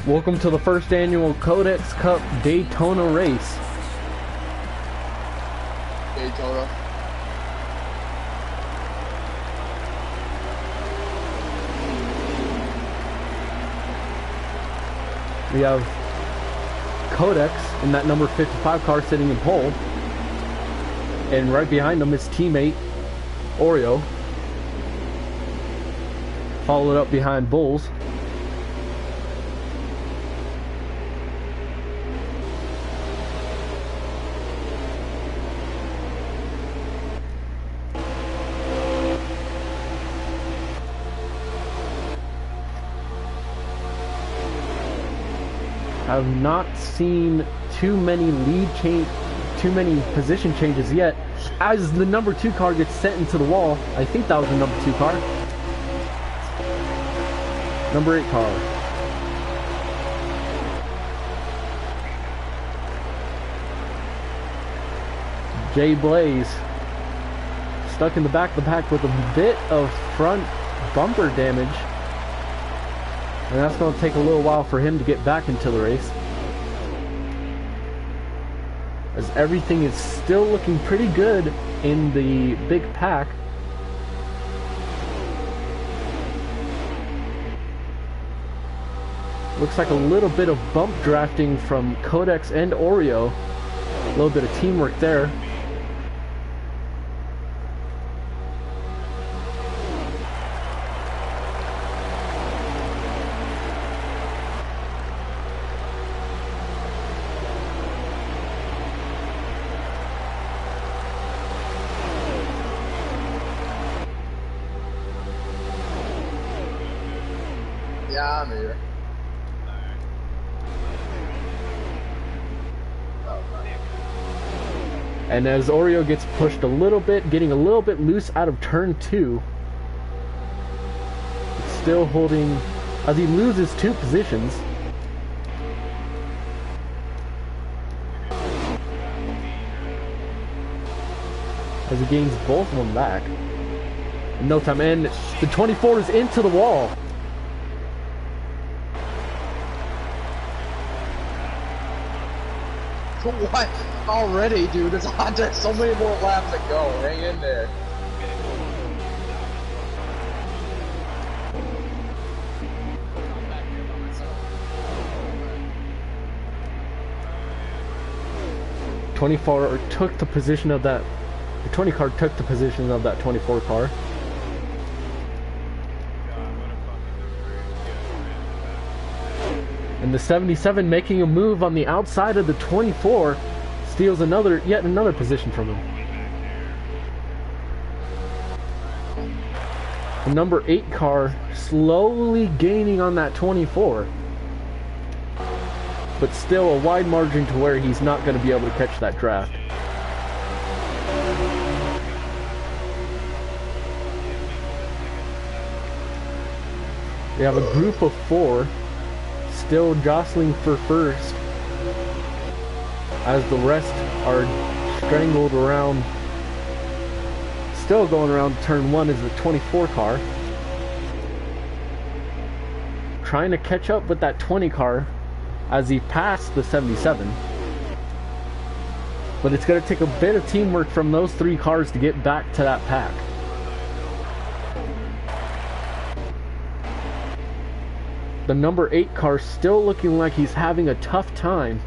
Welcome to the first annual Codex Cup Daytona race. Daytona. We have Codex in that number 55 car sitting in pole. And right behind him is teammate Oreo. Followed up behind Bulls. I've not seen too many position changes yet. As the number 2 car gets sent into the wall, I think that was the number 2 car. Number 8 car. Jay Blaze stuck in the back of the pack with a bit of front bumper damage. And that's going to take a little while for him to get back into the race. As everything is still looking pretty good in the big pack. Looks like a little bit of bump drafting from Codex and Oreo. A little bit of teamwork there. Yeah, I'm here. And as Oreo gets pushed a little bit, getting a little bit loose out of turn 2, it's still holding, as he loses 2 positions. As he gains both of them back. In no time, and the 24 is into the wall. What? Already, dude? There's so many more laps to go. Hang in there. The 24 took the position of that. The 20 car took the position of that 24 car. And the 77 making a move on the outside of the 24 steals yet another position from him. The number 8 car slowly gaining on that 24. But still a wide margin to where he's not going to be able to catch that draft. We have a group of 4 still jostling for first, as the rest are strangled around. Still going around turn 1 is the 24 car, trying to catch up with that 20 car as he passed the 77. But it's going to take a bit of teamwork from those 3 cars to get back to that pack. The number 8 car still looking like he's having a tough time,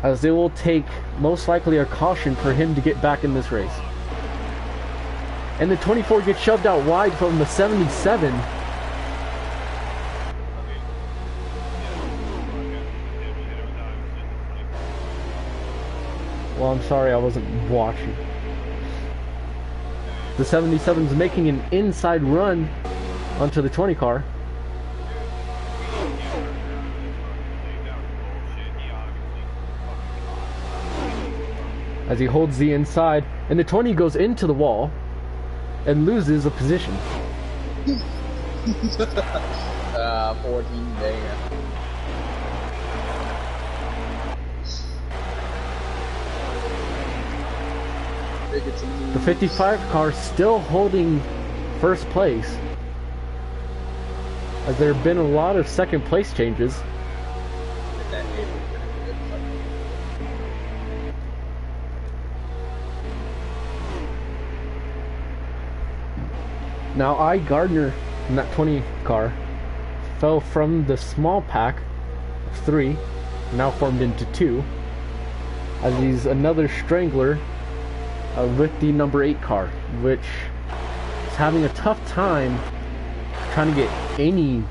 as it will take most likely a caution for him to get back in this race. And the 24 gets shoved out wide from the 77. Well, I'm sorry, I wasn't watching. The 77's making an inside run onto the 20 car. As he holds the inside, and the 20 goes into the wall and loses a position. 14, dang. big it's in The 55 car still holding first place, as there have been a lot of second place changes. that game. Now Gardner in that 20 car fell from the small pack of 3, now formed into 2, as he's another strangler with the number 8 car, which is having a tough time trying to get any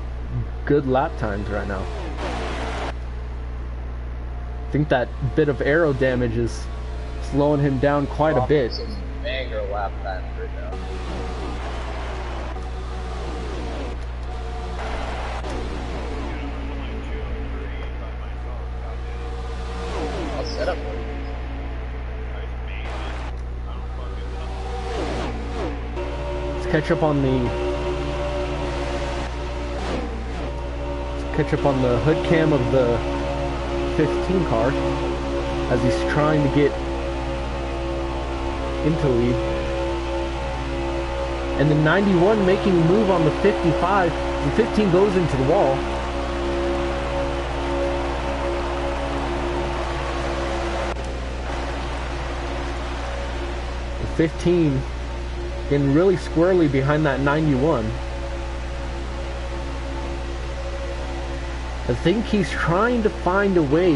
good lap times right now. I think that bit of aero damage is slowing him down quite a bit. Some banger lap times right now. I'll set up. Let's catch up on the hood cam of the 15 car as he's trying to get into lead. And the 91 making a move on the 55. The 15 goes into the wall. The 15 getting really squarely behind that 91. I think he's trying to find a way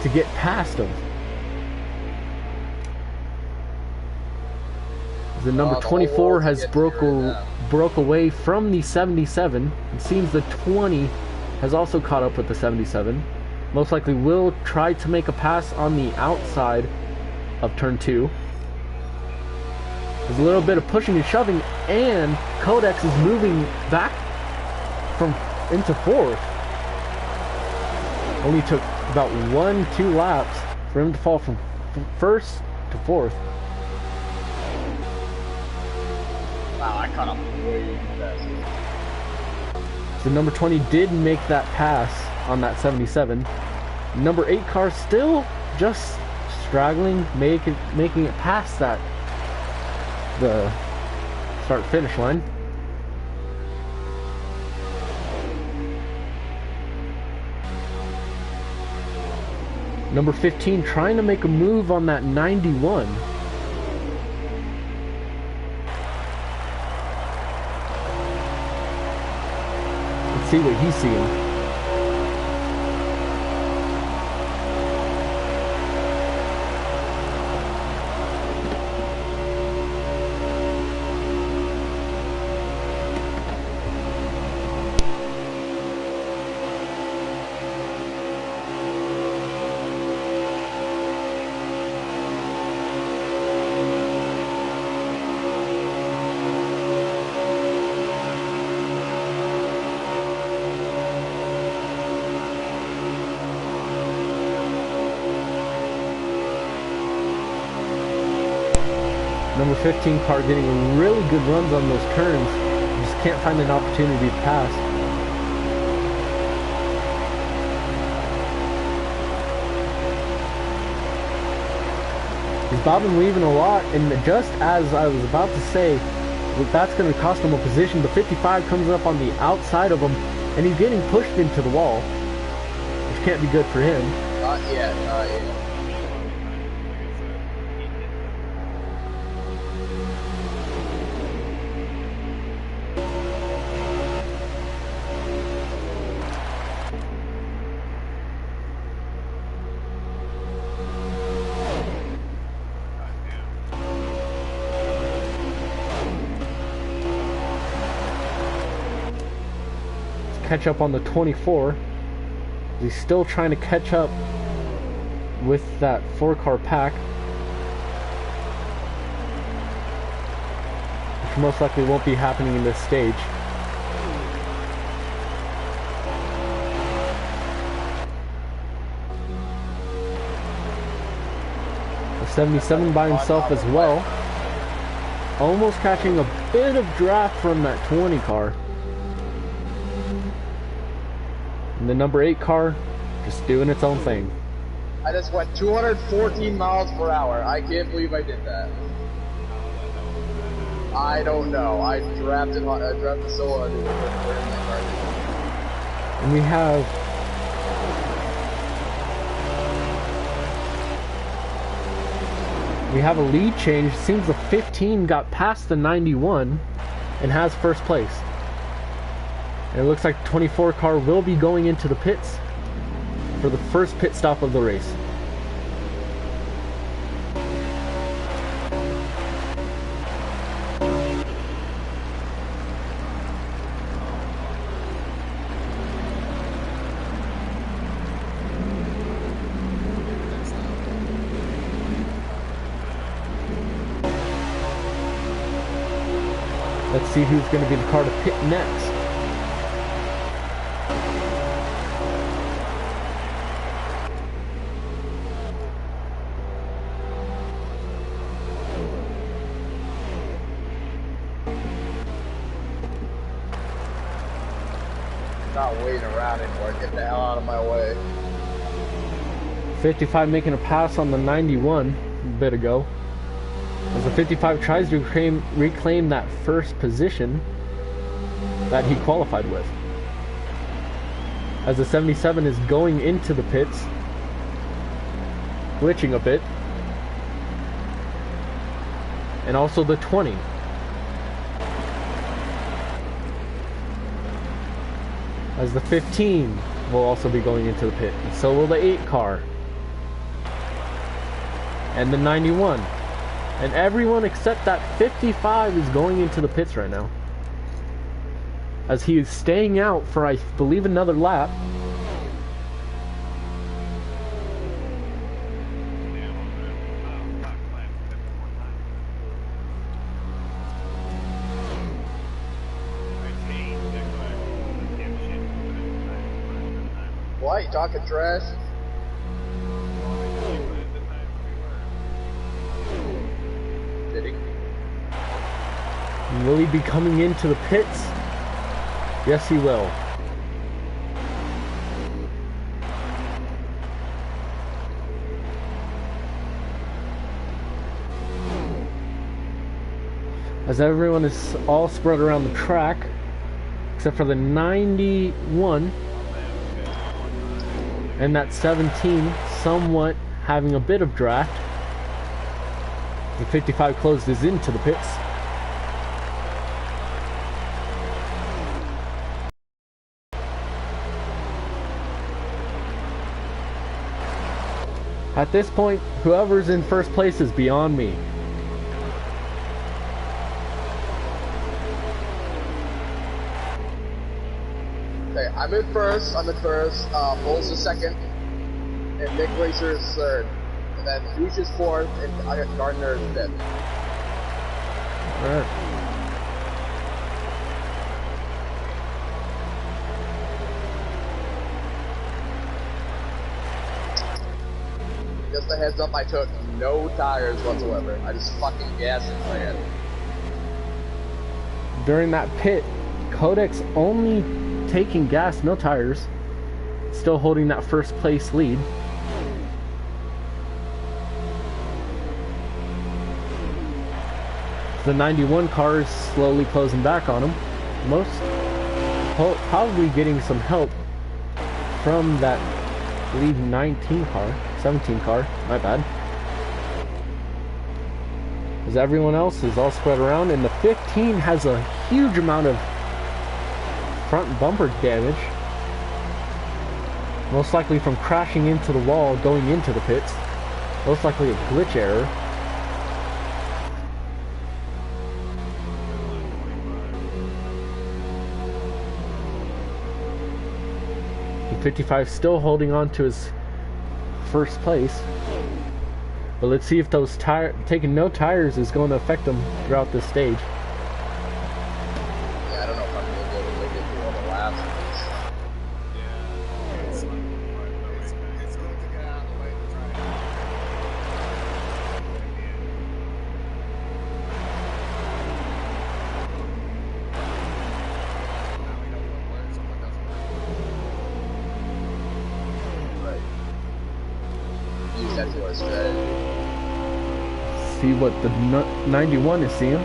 to get past him. The number 24 has broke away from the 77. It seems the 20 has also caught up with the 77. Most likely will try to make a pass on the outside of turn 2. There's a little bit of pushing and shoving, and Codex is moving back from into 4th. Only took about 1-2 laps for him to fall from 1st to 4th. Wow, I caught up way fast. The number 20 did make that pass on that 77. Number 8 car still just straggling, making it past the start finish line. Number 15 trying to make a move on that 91. Let's see what he's seeing. Number 15 car getting really good runs on those turns. Just can't find an opportunity to pass. He's bobbing weaving a lot, and just as I was about to say, that's going to cost him a position. The 55 comes up on the outside of him, and he's getting pushed into the wall, which can't be good for him. Not yet, not yet. Catch up on the 24. He's still trying to catch up with that 4-car pack, which most likely won't be happening in this stage. The 77 by himself as well, almost catching a bit of draft from that 20 car. And the number 8 car just doing its own thing. I just went 214 miles per hour. I can't believe I did that. I don't know. I drafted so hard. And we have a lead change. Seems the 15 got past the 91 and has first place. And it looks like the 24 car will be going into the pits for the first pit stop of the race. Let's see who's going to be the car to pit next. Not waiting around anymore. Get the hell out of my way. 55 making a pass on the 91 a bit ago. As the 55 tries to reclaim that first position that he qualified with. As the 77 is going into the pits, glitching a bit. And also the 20. As the 15 will also be going into the pit. And so will the 8 car. And the 91. And everyone except that 55 is going into the pits right now. As he is staying out for, I believe, another lap. Why? You talking trash? Will he be coming into the pits? Yes, he will. As everyone is all spread around the track, except for the 91 and that 17 somewhat having a bit of draft. The 55 closes into the pits. At this point, whoever's in first place is beyond me. Okay, I'm in first. Bull's is second. And Nick Racer is third. And then Douche is fourth, and I got Gardner is fifth. Alright. Just a heads up, I took no tires whatsoever. I just fucking gassed and ran. During that pit, Codex only taking gas, no tires. Still holding that first place lead. The 91 car is slowly closing back on him. Probably getting some help from that, I believe, 17 car, my bad. As everyone else is all spread around, and the 15 has a huge amount of front bumper damage. Most likely from crashing into the wall going into the pits. Most likely a glitch error. The 55 still holding on to his first place. But let's see if those taking no tires is going to affect him throughout this stage. Yeah, I don't know if I'm going to be able to make it through all the laps. It's going to get out of the way to try. a strategy. See what the 91 is seeing.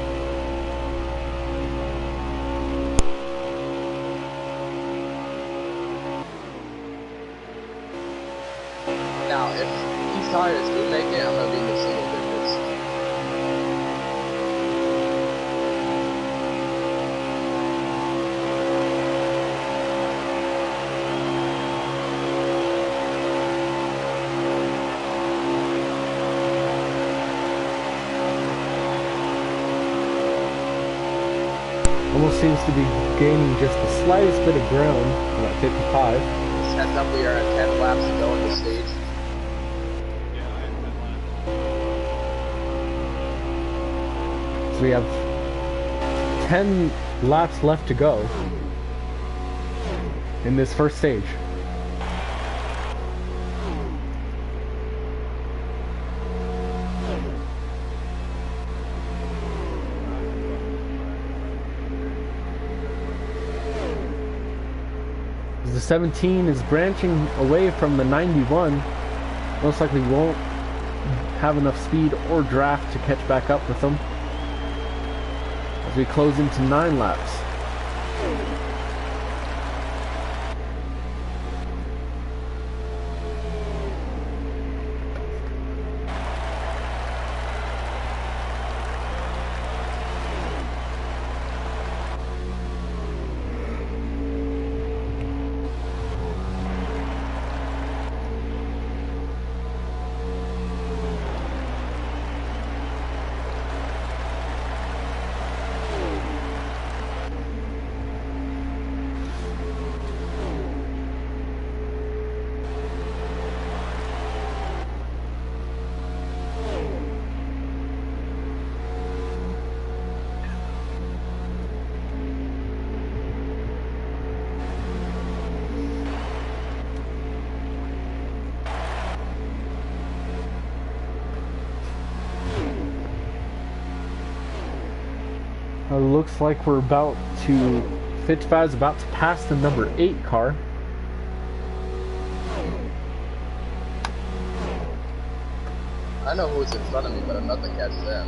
Now, if these tires do make it, I'm gonna be in the single digits. Almost seems to be gaining just the slightest bit of ground on that 55. Just heads up, we are at 10 laps to go in the stage. Yeah, I have 10 laps. So we have 10 laps left to go in this first stage. The 17 is branching away from the 91. Most likely won't have enough speed or draft to catch back up with them as we close into 9 laps. Looks like we're about to, 55 is about to pass the number 8 car. I know who's in front of me, but I'm not to catch them.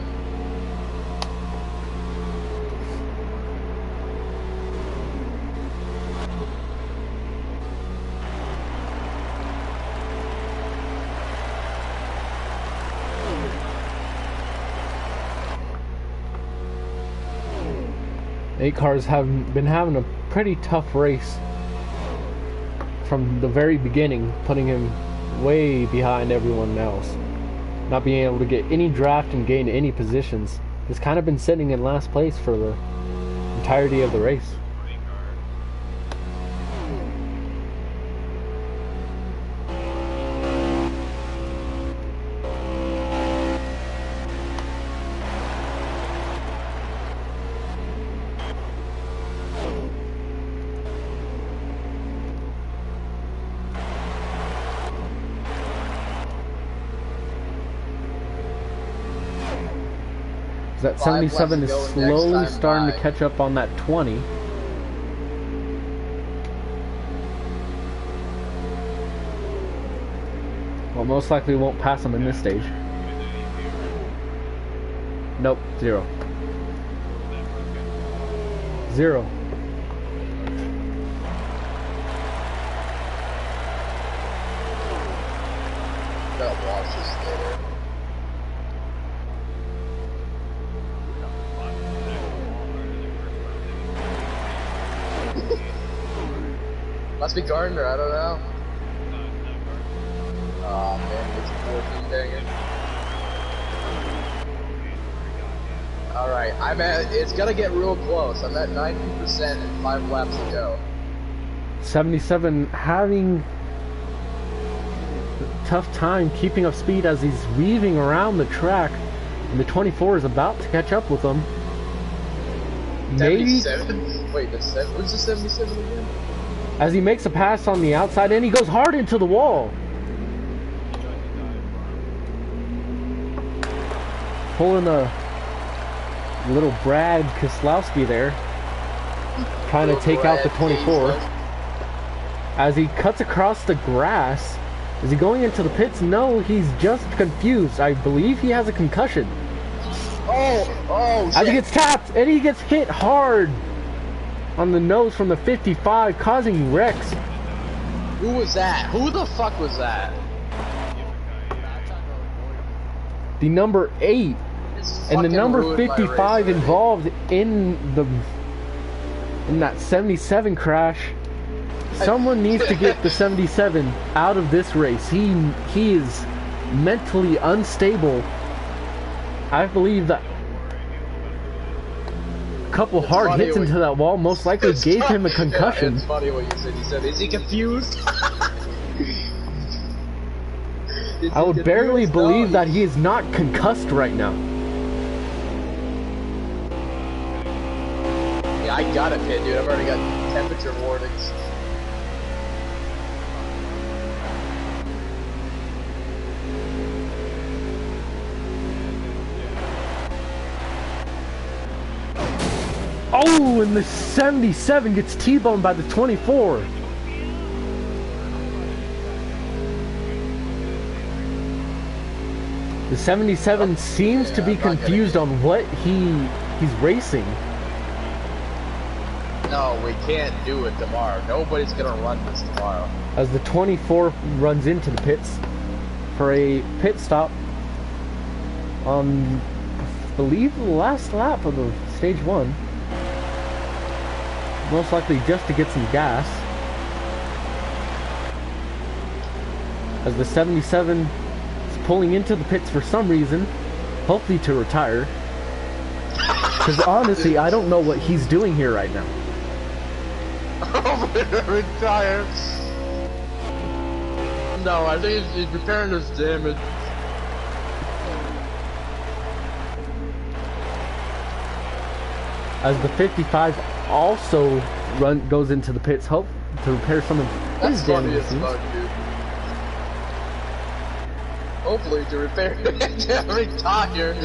Eight cars have been having a pretty tough race from the very beginning, putting him way behind everyone else. Not being able to get any draft and gain any positions. He's kind of been sitting in last place for the entirety of the race. That 77 is slowly starting to catch up on that 20. Well, most likely won't pass him in this stage. Nope, 0. 0. Gotta watch this later. Must be Gardner, I don't know. Oh man, it's 14, dang it. Alright, it's gonna get real close. I'm at 90% and 5 laps to go. 77 having a tough time keeping up speed as he's weaving around the track. And the 24 is about to catch up with him. Maybe. 77? Wait, who's the 77 again? As he makes a pass on the outside and he goes hard into the wall. Pulling a little Brad Keselowski there. Trying to take out the 24. As he cuts across the grass Is he going into the pits? No, he's just confused. I believe he has a concussion. Oh, As he shit. gets tapped, and he gets hit hard on the nose from the 55, causing wrecks. Who was that? Who the fuck was that? The number 8 This and the fucking number ruined my 55 race already. involved in that 77 crash. Someone needs to get the 77 out of this race. He is mentally unstable. I believe that a couple hard funny hits when- into that wall most likely gave him a concussion. Yeah, it's funny what you said. He said, "Is he confused?" Is I he would barely confused? believe No, that he is not concussed right now. Yeah, I got it, dude. I've already got temperature warnings. Oh, and the 77 gets T-boned by the 24. The 77 seems to be confused on what he's racing. No, we can't do it tomorrow. Nobody's gonna run this tomorrow. As the 24 runs into the pits for a pit stop on, I believe, the last lap of the stage 1. Most likely just to get some gas. As the 77 is pulling into the pits for some reason, hopefully to retire. Because honestly, I don't know what he's doing here right now. Retire. No, I think he's repairing his damage. As the 55 also goes into the pits, hope to repair some of his That's funny damage. as fuck, dude. Hopefully to repair retire.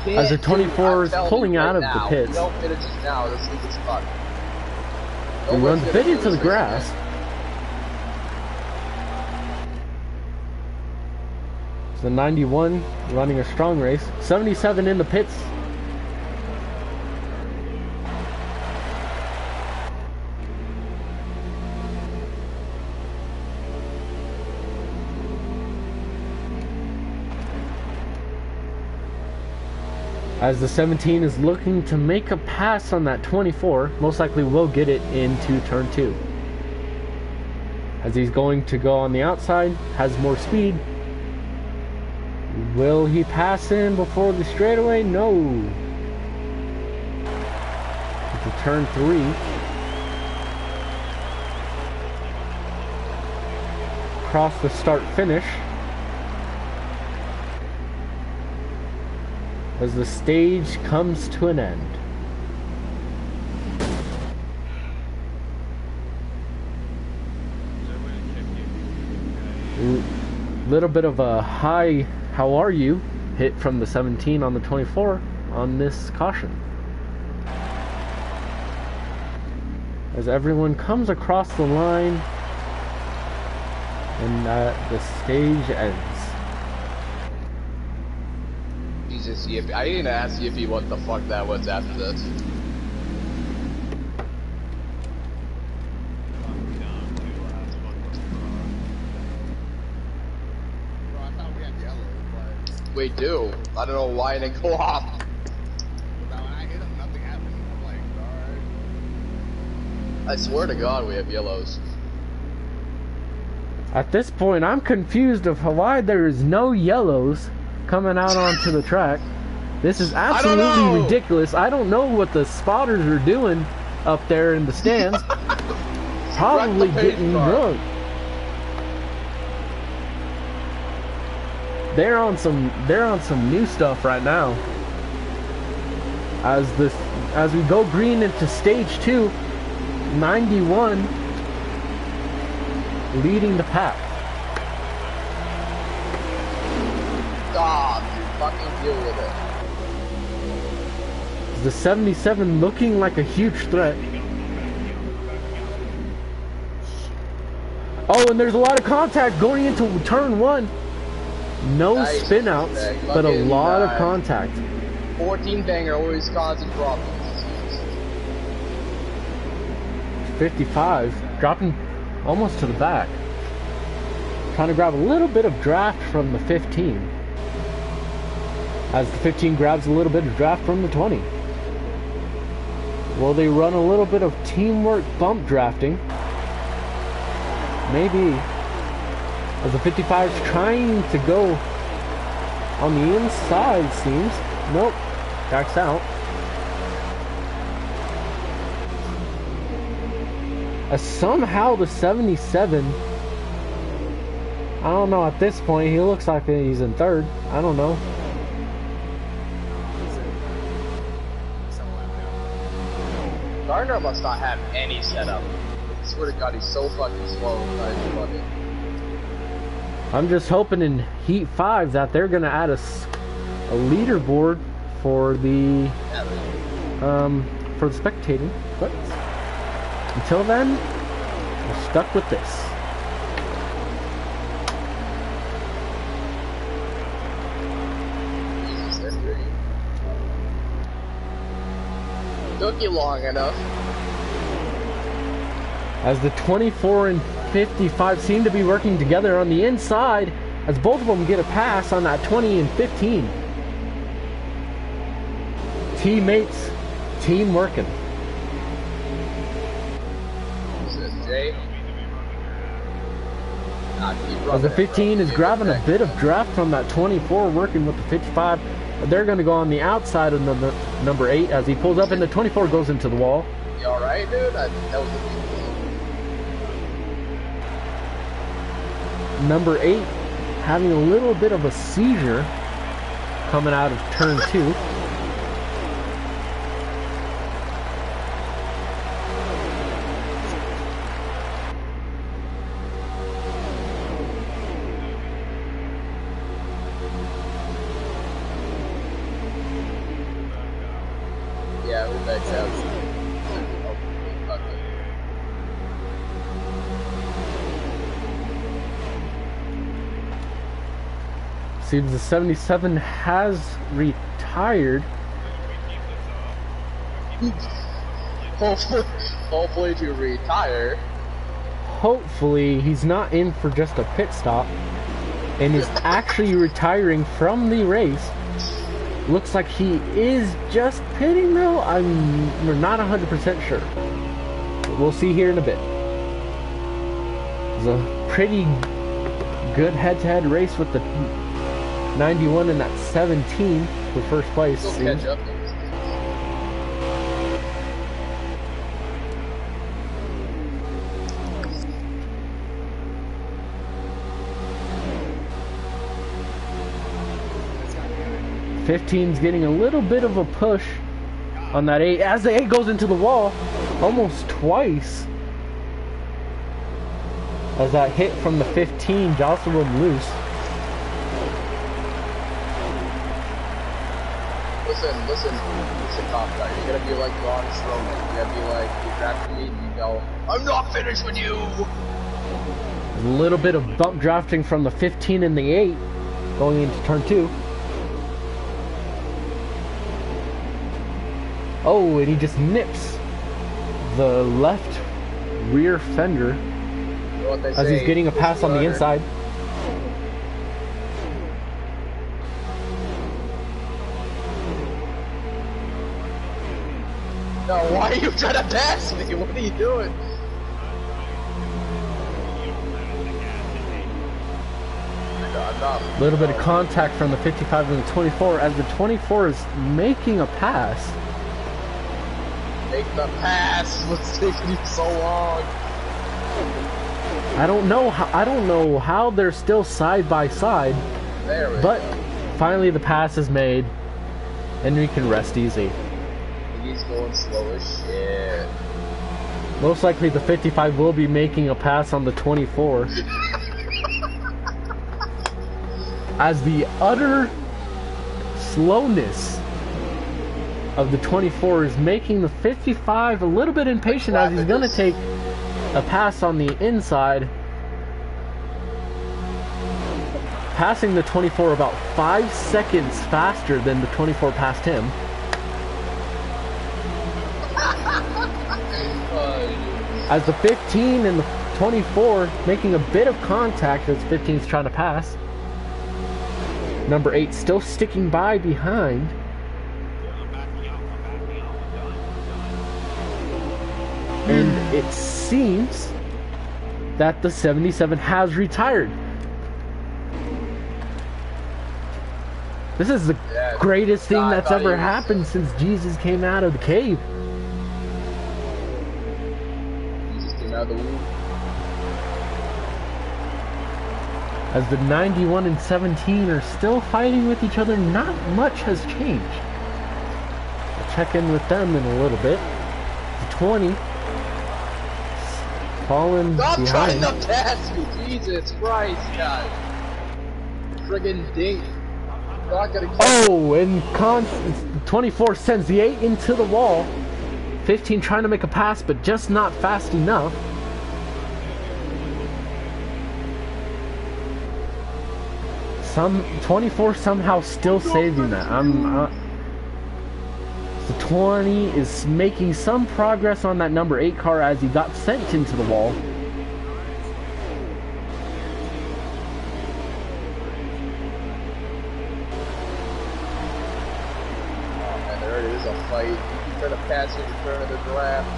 As the 24 is I'm telling pulling you out of right the now, pits. If you don't finish this now, this thing is fucked. He runs a bit into the grass. The 91 running a strong race. 77 in the pits. As the 17 is looking to make a pass on that 24, most likely will get it into turn 2. As he's going to go on the outside, has more speed. Will he pass in before the straightaway? No. To turn 3. Across the start finish. As the stage comes to an end. Little bit of a high "how are you" hit from the 17 on the 24 on this caution. As everyone comes across the line and the stage ends. Jesus, Yippee. I didn't ask Yippee what the fuck that was after this. Bro, I thought we had yellow, but We do. I don't know why it didn't go off. when I hit him, nothing happened. I'm like, alright. I swear to God we have yellows. At this point, I'm confused of why there is no yellows coming out onto the track. This is absolutely know. ridiculous. I don't know what the spotters are doing up there in the stands. Probably Wreck the pace getting car. drunk. They're on some new stuff right now. As we go green into stage 2, 91 leading the pack. Ah, dude, fucking deal with it. the 77 looking like a huge threat. Oh, and there's a lot of contact going into turn 1. No Nice. spin outs, but a lot of contact. 14 banger always causing problems. 55, dropping almost to the back. Trying to grab a little bit of draft from the 15. As the 15 grabs a little bit of draft from the 20. Will they run a little bit of teamwork bump drafting? Maybe. As the 55 is trying to go on the inside, seems. Nope. Backs out. As somehow the 77, I don't know, at this point, he looks like he's in third. I don't know. Gardner must not have any setup. I swear to God, he's so fucking slow. I love it. I'm just hoping in Heat 5 that they're going to add a leaderboard for the spectating. But until then, we're stuck with this. Jesus, that's pretty. Took you long enough. As the 24 and 55 seem to be working together on the inside, as both of them get a pass on that 20 and 15. Teammates, team working. Is it Jay? As the 15 is grabbing a bit of draft from that 24, working with the 55. They're going to go on the outside of number 8 as he pulls up, and the 24 goes into the wall. You alright, dude? That was a Number 8 having a little bit of a seizure coming out of turn 2. Yeah, we backed out. Seems the 77 has retired. Hopefully to retire. Hopefully he's not in for just a pit stop and is actually retiring from the race. Looks like he is just pitting though. We're not 100% sure. But we'll see here in a bit. It's a pretty good head-to-head race with the 91 and that 17 for first place. Still catch up. Fifteen's getting a little bit of a push on that 8 as the 8 goes into the wall almost twice. As that hit from the 15 jostled him loose. Listen, top guy. You gotta be like Braun Strowman. You gotta be like, you draft me and you go, I'm not finished with you! A little bit of bump drafting from the 15 and the 8 going into turn 2. Oh, and he just nips the left rear fender as he's getting a pass on the inside. No, why are you trying to pass me? What are you doing? A little bit of contact from the 55 and the 24 as the 24 is making a pass. Make the pass. What's taking you so long? I don't know how they're still side by side. But finally the pass is made and we can rest easy. He's going slow as shit. Most likely the 55 will be making a pass on the 24. As the utter slowness of the 24 is making the 55 a little bit impatient as he's going to take a pass on the inside. Passing the 24 about 5 seconds faster than the 24 passed him. As the 15 and the 24 making a bit of contact as 15's trying to pass. Number 8 still sticking by behind. And it seems that the 77 has retired. This is the greatest thing that's ever happened since Jesus came out of the cave. Jesus came out of the womb. As the 91 and 17 are still fighting with each other, not much has changed. I'll check in with them in a little bit. The 20 falling behind. Stop trying to pass me, Jesus Christ, guys. Friggin' dink. Oh, and 24 sends the 8 into the wall. 15 trying to make a pass, but just not fast enough. Some 24 somehow still saving that. The 20 is making some progress on that number 8 car as he got sent into the wall. Fight. Trying to pass it in front of the draft.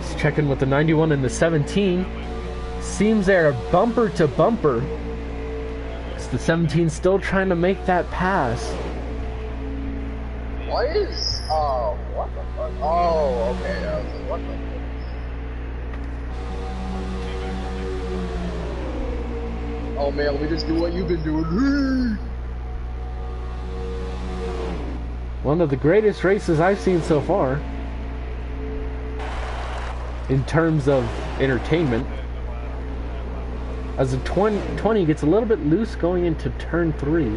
Just checking with the 91 and the 17. Seems they're bumper to bumper. It's the 17 still trying to make that pass. What is? Oh, what the fuck? Oh, okay. I was like, what the fuck? Oh man, let me just do what you've been doing. One of the greatest races I've seen so far in terms of entertainment. As the 20 gets a little bit loose going into turn 3.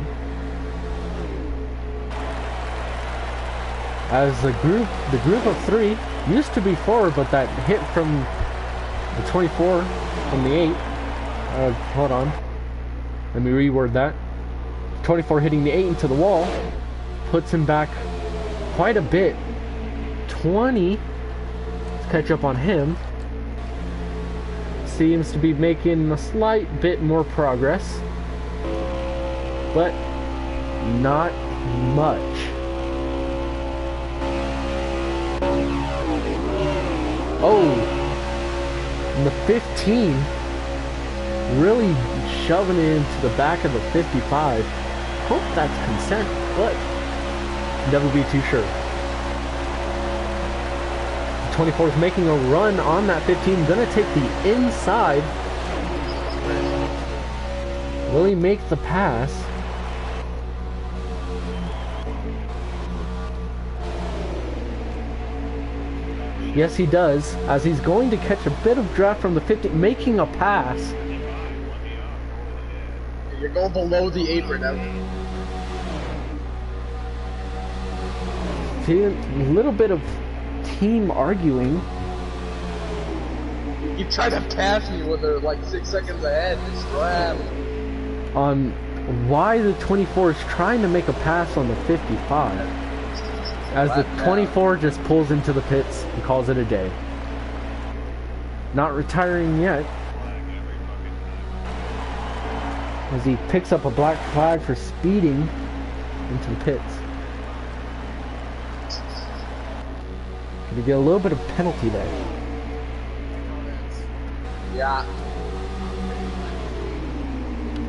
As the group of 3 used to be 4, but that hit from the 24 from the 8. Hold on. Let me reword that. 24 hitting the 8 into the wall. Puts him back quite a bit. 20, let's catch up on him. Seems to be making a slight bit more progress, but not much. Oh, and the 15 really shoving it into the back of the 55. Hope that's consent, but never be too sure. 24 is making a run on that 15. Gonna take the inside. Will he make the pass? Yes, he does. As he's going to catch a bit of draft from the 15, making a pass. You're going below the apron now. See, a little bit of team arguing. You tried to pass me when they're like 6 seconds ahead. It's draft. On why the 24 is trying to make a pass on the 55. As the 24 just pulls into the pits and calls it a day. Not retiring yet. As he picks up a black flag for speeding into the pits. Gonna get a little bit of penalty there. Yeah.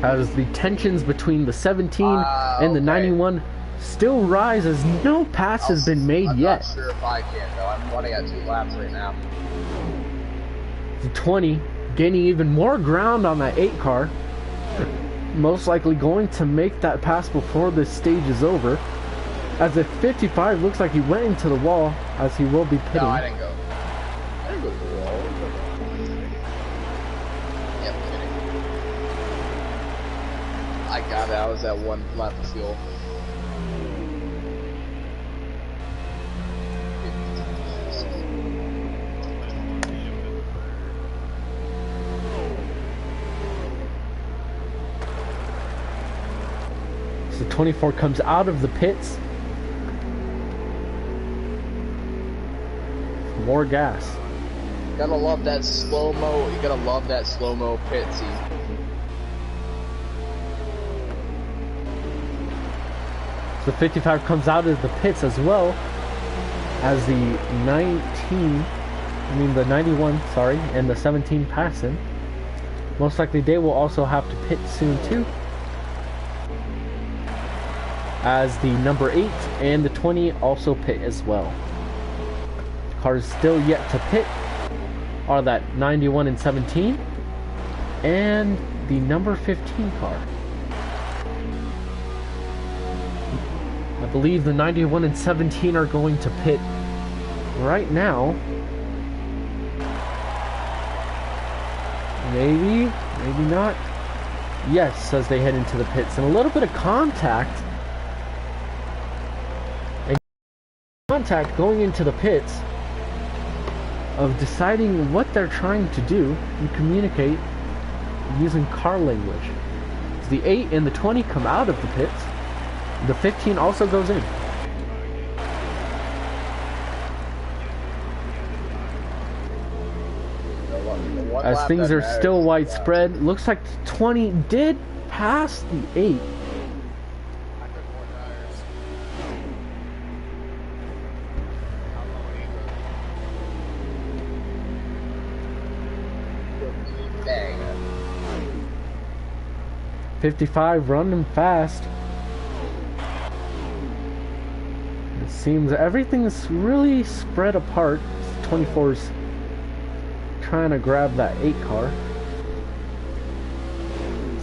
As the tensions between the 17 and the 91 still rise as no pass has been made yet. I'm not sure if I can though. I'm running at 2 laps right now. The 20 gaining even more ground on that 8 car. Most likely going to make that pass before this stage is over. As the 55 looks like he went into the wall as he will be pitting. No, I didn't go. I didn't go to the wall. Yep, kidding. I got it. I was at 1 lap of fuel. The 24 comes out of the pits. More gas. Gotta love that slow-mo. You gotta love that slow-mo pit scene. The 55 comes out of the pits as well as the 91, sorry, and the 17 pass him. Most likely they will also have to pit soon too, as the number 8 and the 20 also pit as well. Cars still yet to pit are that 91 and 17 and the number 15 car. I believe the 91 and 17 are going to pit right now. Maybe, maybe not. Yes, as they head into the pits. And a little bit of contact. And contact going into the pits of deciding what they're trying to do and communicate using car language. So the 8 and the 20 come out of the pits. The 15 also goes in. As things are still widespread, looks like the 20 did pass the 8. Dang. 55 running fast. It seems everything's really spread apart. 24's trying to grab that 8 car.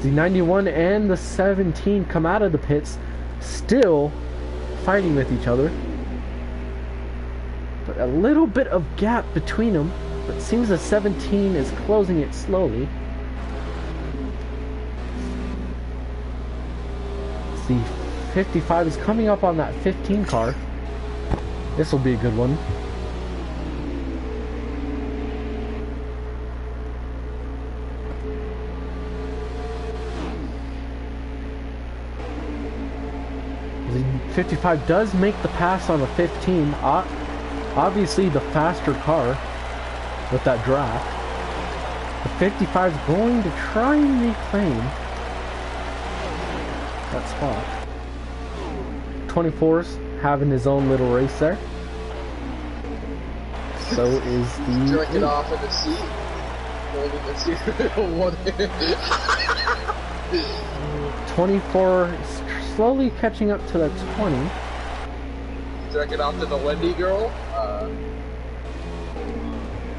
The 91 and the 17 come out of the pits, still fighting with each other. But a little bit of gap between them. But it seems the 17 is closing it slowly. The 55 is coming up on that 15 car. This will be a good one. The 55 does make the pass on the 15. Obviously the faster car with that draft. The 55 is going to try and reclaim that spot. 24's having his own little race there. So is the... Jerking off in the seat. Holding the seat with one hand. 24 slowly catching up to the 20. Jerking off to the Wendy girl.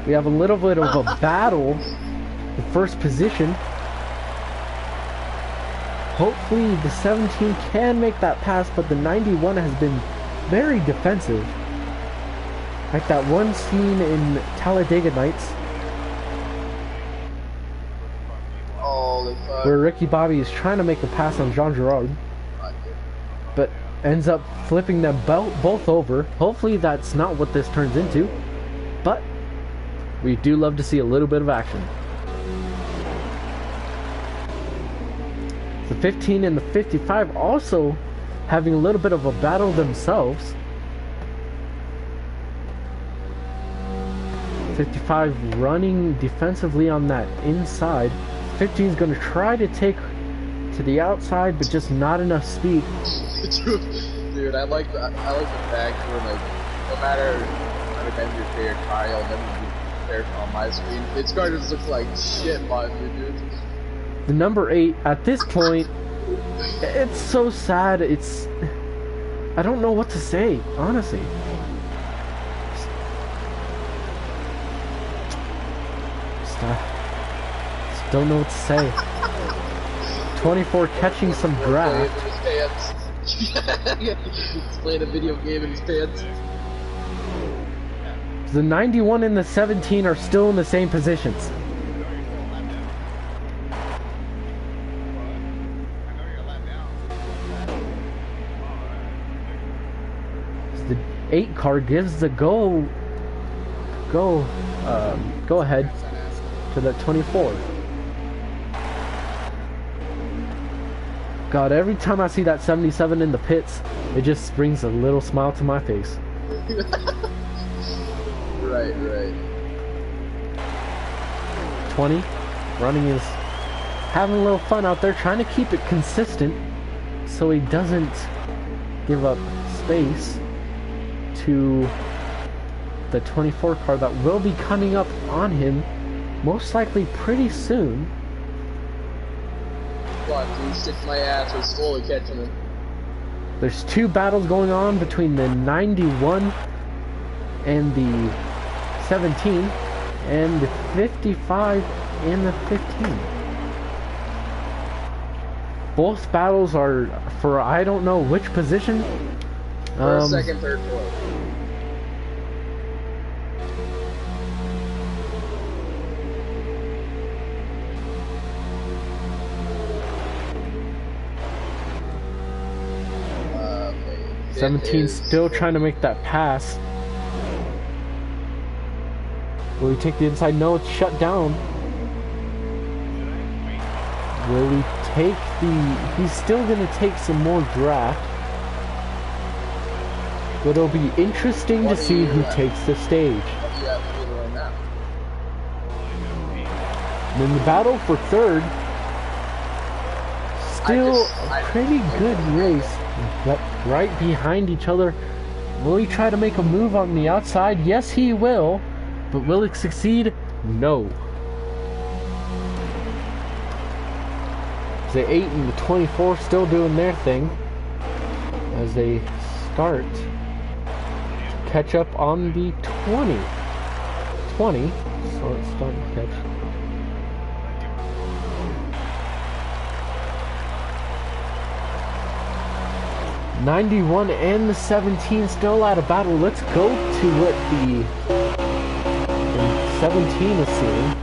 We have a little bit of a battle. The first position. Hopefully the 17 can make that pass, but the 91 has been very defensive. Like that one scene in Talladega Nights. Holy fuck. Where Ricky Bobby is trying to make a pass on Jean Girard. But ends up flipping them both over. Hopefully that's not what this turns into. But we do love to see a little bit of action. The 15 and the 55 also having a little bit of a battle themselves. 55 running defensively on that inside. 15 is going to try to take to the outside, but just not enough speed. Dude, I like the fact where, like, no matter how many times your favorite car, you'll never be there on my screen. Its car just looks like shit on you, dude. The number 8 at this point, it's so sad. I don't know what to say, honestly. Just don't know what to say. 24 catching some draft. He's playing a video game in his pants. The 91 and the 17 are still in the same positions. The 8 car gives the go ahead to the 24. God, every time I see that 77 in the pits, it just brings a little smile to my face. Right. 20, running is having a little fun out there, trying to keep it consistent so he doesn't give up space to the 24 car that will be coming up on him most likely pretty soon. Come on, dude, stick my ass. We're slowly catching him. There's two battles going on between the 91 and the 17, and the 55 and the 15. Both battles are for I don't know which position. First, second, third, fourth. Okay. 17 still trying to make that pass. Will he take the inside? No, it's shut down. Will he take the... He's still going to take some more draft. But it'll be interesting to see who takes the stage. And in the battle for third, still a pretty good race, but right behind each other. Will he try to make a move on the outside? Yes, he will. But will it succeed? No. The 8 and the 24 still doing their thing as they start to catch up on the 20. 20, so it's starting to catch. '91 and the 17 still out of battle. Let's go to what the 17 is seeing.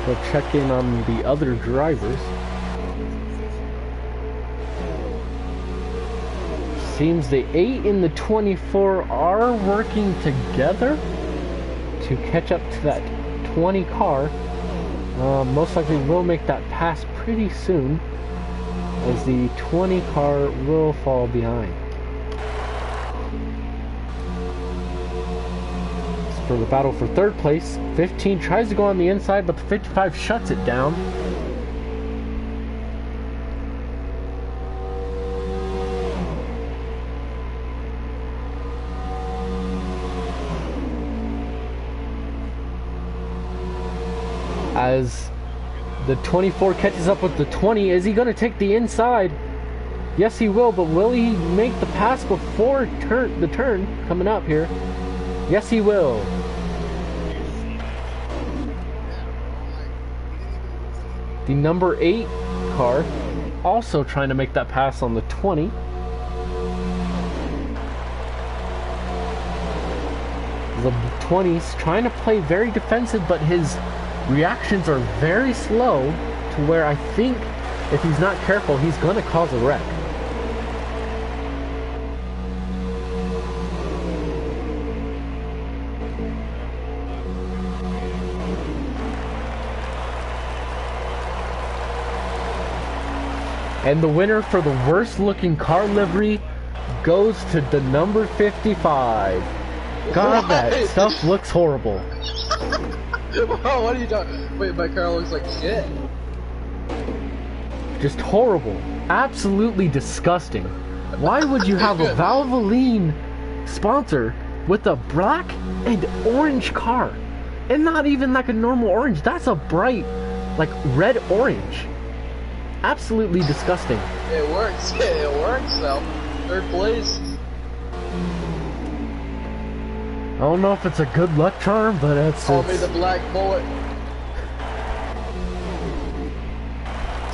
We'll check in on the other drivers. Seems the 8 and the 24 are working together to catch up to that 20 car. Most likely will make that pass pretty soon, as the 20 car will fall behind. For the battle for third place, 15 tries to go on the inside, but the 55 shuts it down. As the 24 catches up with the 20, is he going to take the inside? Yes, he will, but will he make the pass before the turn coming up here? Yes, he will. The number 8 car also trying to make that pass on the 20. The 20's trying to play very defensive, but his reactions are very slow to where I think if he's not careful, he's going to cause a wreck. And the winner for the worst looking car livery goes to the number 55. God, What? that stuff looks horrible. Bro, what are you doing? Wait, my car looks like shit. Just horrible. Absolutely disgusting. Why would you have a Valvoline sponsor with a black and orange car? And not even like a normal orange. That's a bright, like red orange. Absolutely disgusting. It works. It works though. Third place. I don't know if it's a good luck charm, but Call me the Black Bullet.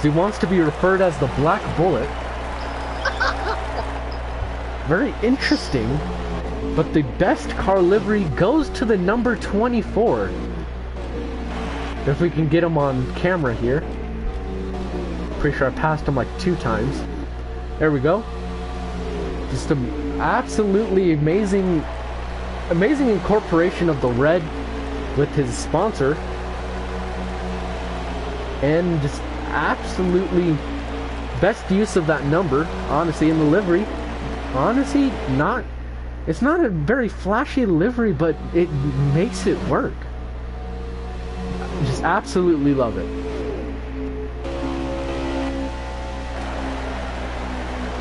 He wants to be referred as the Black Bullet. Very interesting. But the best car livery goes to the number 24. If we can get him on camera here. Pretty sure I passed him like 2 times. There we go. Just an absolutely amazing incorporation of the red with his sponsor. And just absolutely best use of that number, honestly, in the livery. Honestly, it's not a very flashy livery, but it makes it work. Just absolutely love it.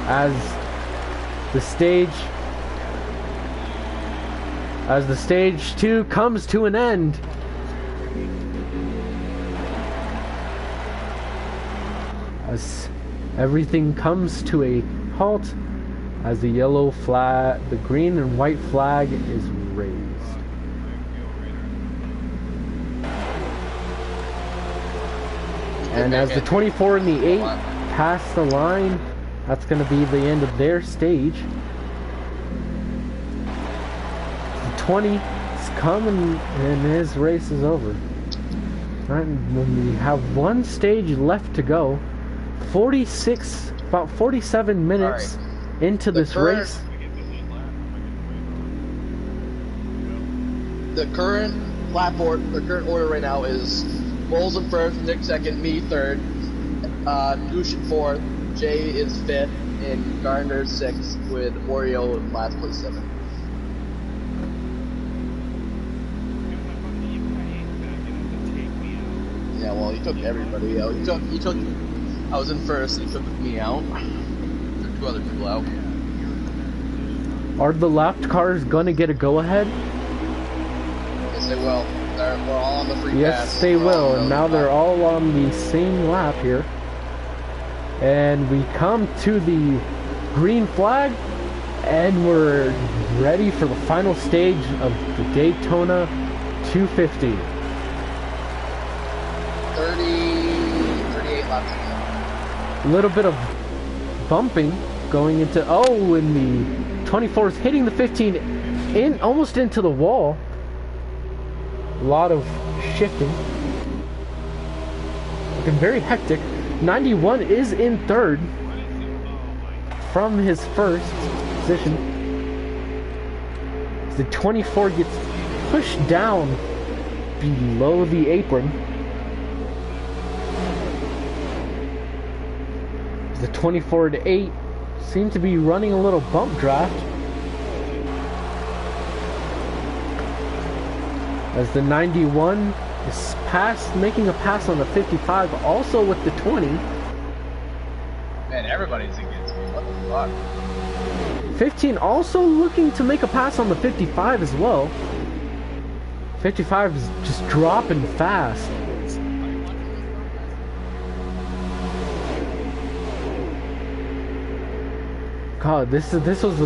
As the stage 2 comes to an end, as everything comes to a halt, as the yellow flag, the green and white flag is raised. And as the 24 and the 8 pass the line, that's going to be the end of their stage. The 20 is coming and his race is over. Right, when we have one stage left to go, about 47 minutes into this race. The current order right now is Moles in first, Nick second, me third, Lucian fourth, Jay is fifth, and Garner sixth, with Oreo in last place 7. Yeah, well, he took everybody out. He took. I was in first, and he took me out. Took 2 other people out. Are the lapped cars gonna get a go-ahead? Yes, they will. We're all on the free pass. Yes, they will. And now they're all on the same lap here. And we come to the green flag, and we're ready for the final stage of the Daytona 250. 38 laps. A little bit of bumping going into, and the 24 is hitting the 15 in almost into the wall. A lot of shifting. Looking very hectic. 91 is in third from his first position. The 24 gets pushed down below the apron. The 24 to 8 seem to be running a little bump draft. As the 91 is making a pass on the 55, also with the 20. Man, everybody's against me. What the fuck? 15 also looking to make a pass on the 55 as well. 55 is just dropping fast. God, this was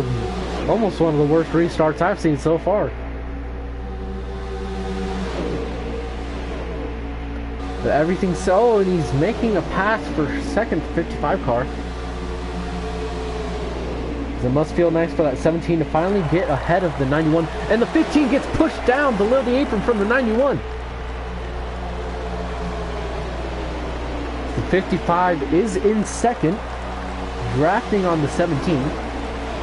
almost one of the worst restarts I've seen so far. But everything's and he's making a pass for second 55 car. It must feel nice for that 17 to finally get ahead of the 91, and the 15 gets pushed down below the apron from the 91. The 55 is in second, drafting on the 17.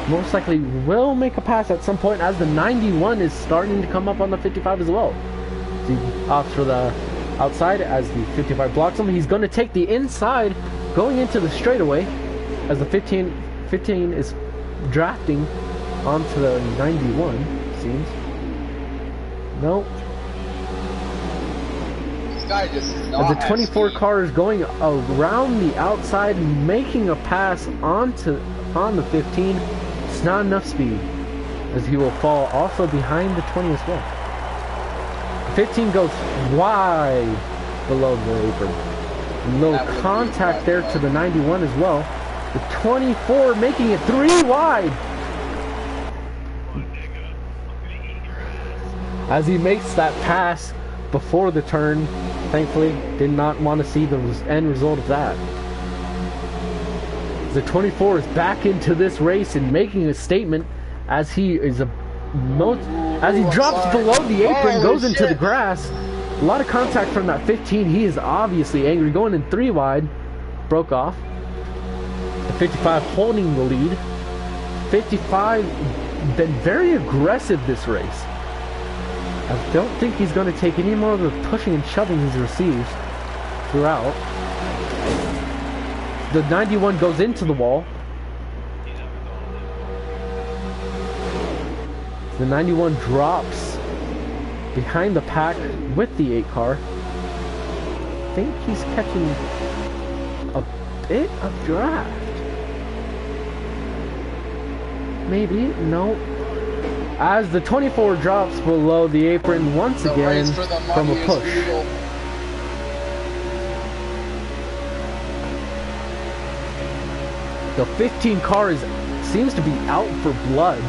Most likely will make a pass at some point, as the 91 is starting to come up on the 55 as well. He opts for the outside as the 55 blocks him. He's going to take the inside going into the straightaway as the 15 is drafting onto the 91, seems. Nope. This guy just as the 24 car is going around the outside, making a pass on the 15. It's not enough speed, as he will fall also behind the 20 as well. 15 goes wide below the apron. No contact there to the 91 as well. The 24 making it 3 wide. as he makes that pass before the turn. Thankfully, did not want to see the end result of that. The 24 is back into this race and making a statement as he is as he drops below the apron, goes into the grass. A lot of contact from that 15. He is obviously angry. Going in 3 wide, broke off. The 55 holding the lead. 55 been very aggressive this race. I don't think he's going to take any more of the pushing and shoving he's received throughout. The 91 goes into the wall. The 91 drops behind the pack with the 8 car. I think he's catching a bit of draft. Maybe, no. As the 24 drops below the apron once again from a push. The 15 car seems to be out for blood.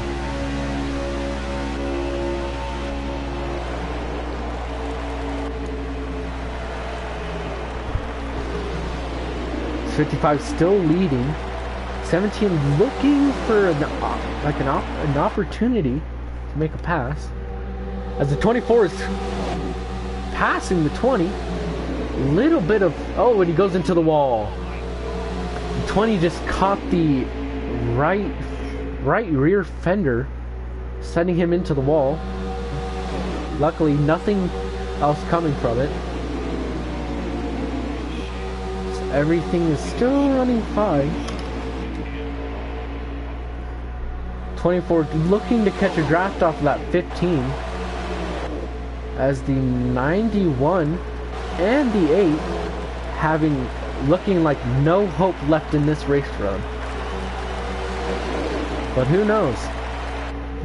.55 still leading. 17 looking for an opportunity to make a pass. As the 24 is passing the 20, little bit of and he goes into the wall. The 20 just caught the right rear fender, sending him into the wall. Luckily, nothing else coming from it. So everything is still running fine. 24 looking to catch a draft off of that 15, as the 91 and the 8 looking like no hope left in this race run. But who knows?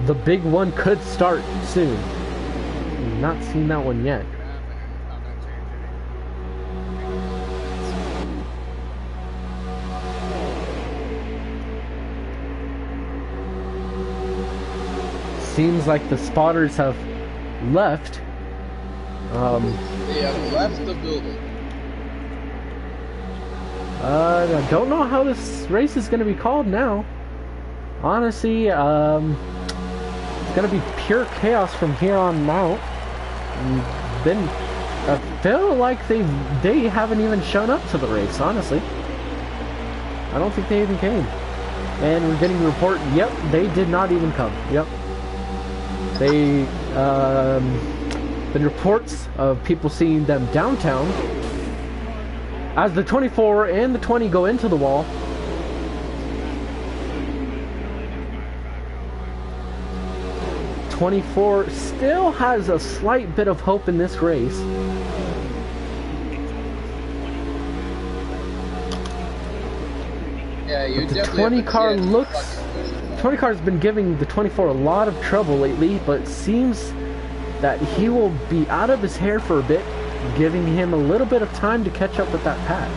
The big one could start soon. Not seen that one yet. Seems like the spotters have left. They have left the building. I don't know how this race is going to be called now. Honestly, it's going to be pure chaos from here on out. Then I feel like they haven't even shown up to the race, honestly. I don't think they even came. And we're getting a report, yep, they did not even come. Yep. They, been reports of people seeing them downtown. As the 24 and the 20 go into the wall. .24 still has a slight bit of hope in this race. Yeah, you the 20 car looks... 20 car has been giving the 24 a lot of trouble lately, but it seems that he will be out of his hair for a bit, giving him a little bit of time to catch up with that pack.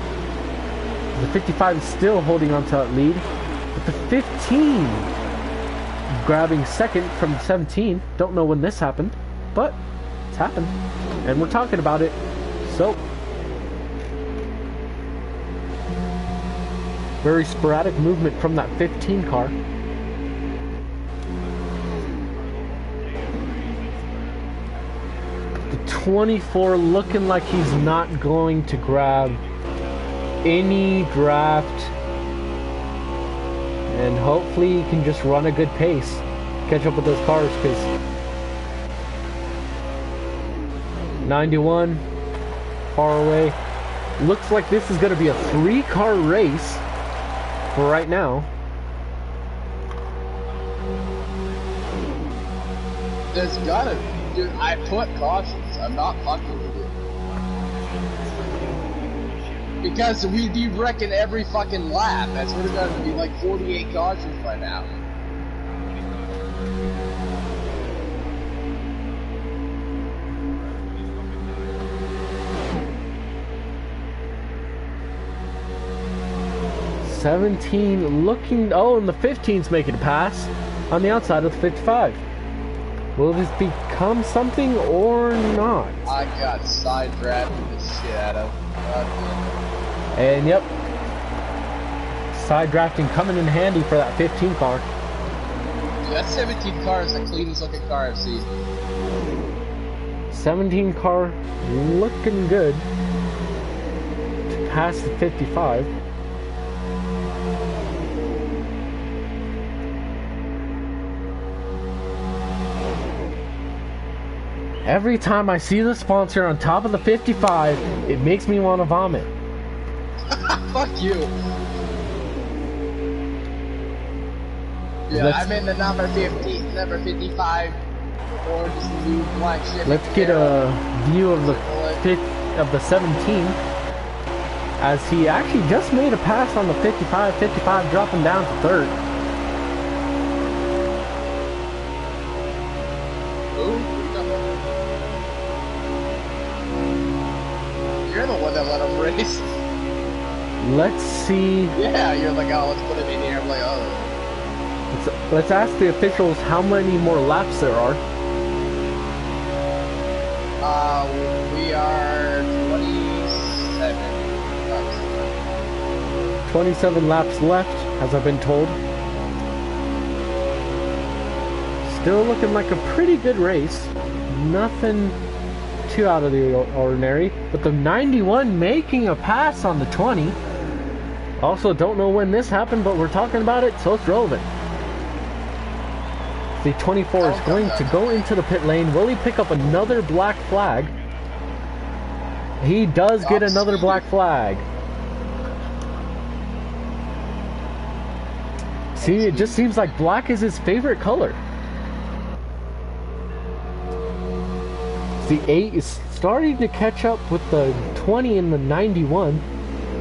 The 55 is still holding on to that lead, but the 15 grabbing second from the 17. Don't know when this happened, but it's happened, and we're talking about it. So very sporadic movement from that 15 car. The 24 looking like he's not going to grab any draft, and hopefully he can just run a good pace, catch up with those cars, because 91 far away. Looks like this is going to be a 3-car race for right now. There's gotta be, dude, I put cautions. I'm not fucking with you. Because we'd be wrecking every fucking lap. That's what it's gonna be, like 48 cautions by now. .17 looking, and the 15's making a pass on the outside of the 55. Will this become something or not? I got side drafted the shit out of. And yep, side drafting coming in handy for that 15 car. Dude, that 17 car is the cleanest looking car I've seen. 17 car looking good to pass the 55. Every time I see the sponsor on top of the 55, it makes me want to vomit. Fuck you. Yeah, I'm in the number 50, number 55, or just new black shit. Let's get a view of the 17, as he actually just made a pass on the 55, dropping down to third. You're the one that let him race. Let's see. Yeah, you're like, oh, let's put him in here. I'm like, oh. Let's ask the officials how many more laps there are. We are 27 laps. 27 laps left, as I've been told. Still looking like a pretty good race. Nothing too out of the ordinary. But the 91 making a pass on the 20. Also, don't know when this happened, but we're talking about it, so it's relevant. The 24 is going to go into the pit lane. Will he pick up another black flag? He does get another black flag. See, it just seems like black is his favorite color. The 8 is starting to catch up with the 20 and the 91.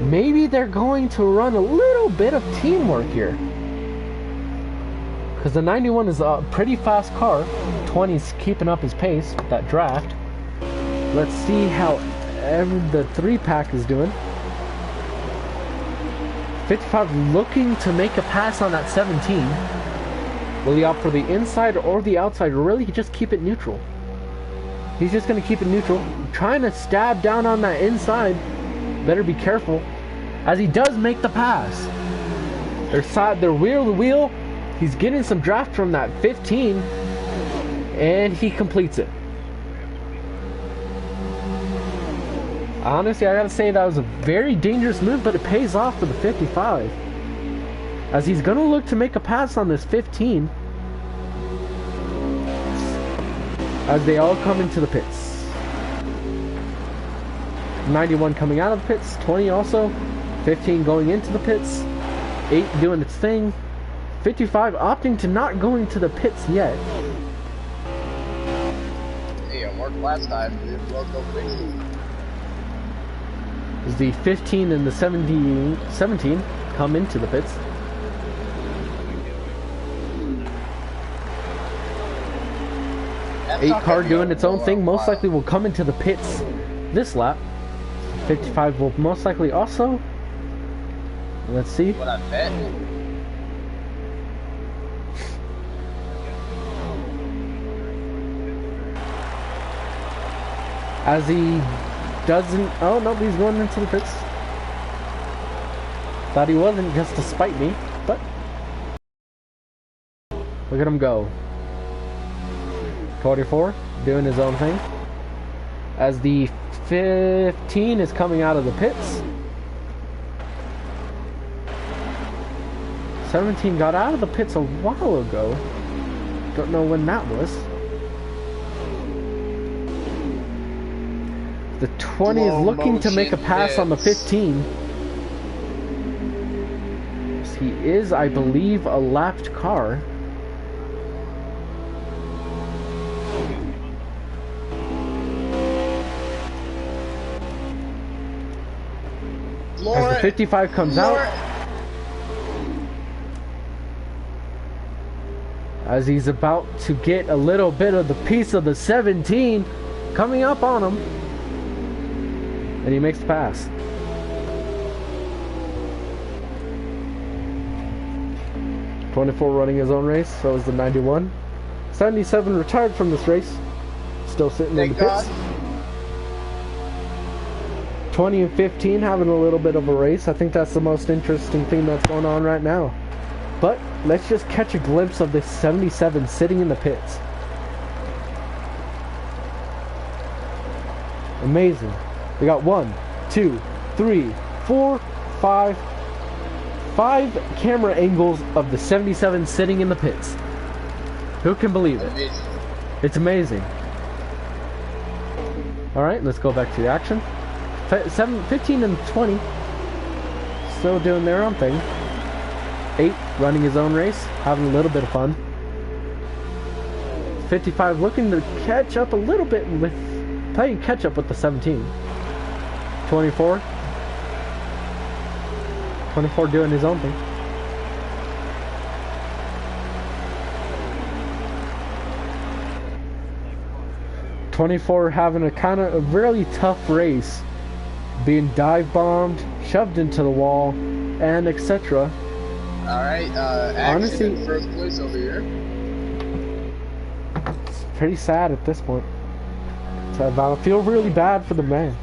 Maybe they're going to run a little bit of teamwork here. Because the 91 is a pretty fast car. 20's keeping up his pace with that draft. Let's see how the 3-pack is doing. 55 looking to make a pass on that 17. Will he opt for the inside or the outside, or really just keep it neutral? He's just going to keep it neutral. Trying to stab down on that inside. Better be careful. As he does make the pass. They're wheel to wheel. He's getting some draft from that 15. And he completes it. Honestly, I gotta say that was a very dangerous move, but it pays off for the 55. As he's gonna look to make a pass on this 15. As they all come into the pits. 91 coming out of the pits, 20 also, 15 going into the pits, 8 doing its thing, 55 opting to not go into the pits yet. Hey, it worked last time, dude. We'll go crazy. As the 15 and the 17 come into the pits. Eight car doing its own thing, most likely will come into the pits this lap. 55 will most likely also. Let's see. What I bet. As he doesn't. Oh no, he's going into the pits. Thought he wasn't, just to spite me, but look at him go. 24 doing his own thing. As the 15 is coming out of the pits. 17 got out of the pits a while ago. Don't know when that was. The 20 is looking to make a pass on the 15. He is, I believe, a lapped car. As the 55 comes out, as he's about to get a little bit of the piece of the 17 coming up on him, and he makes the pass. '24 running his own race, so is the 91. 77 retired from this race. Still sitting in the Thank pits. God. 20 and 15 having a little bit of a race. I think that's the most interesting thing that's going on right now. But let's just catch a glimpse of this 77 sitting in the pits. Amazing. We got 1, 2, 3, 4, 5 camera angles of the 77 sitting in the pits. Who can believe it? Amazing. It's amazing. Alright, let's go back to the action. 15 and 20 still doing their own thing. 8 running his own race, having a little bit of fun. 55 looking to catch up a little bit with playing catch up with the 17. 24 doing his own thing. '24 having a kind of a really tough race, being dive bombed, shoved into the wall, and etc. Alright, Honestly, action in first place over here. it's pretty sad at this point. So I feel really bad for the man.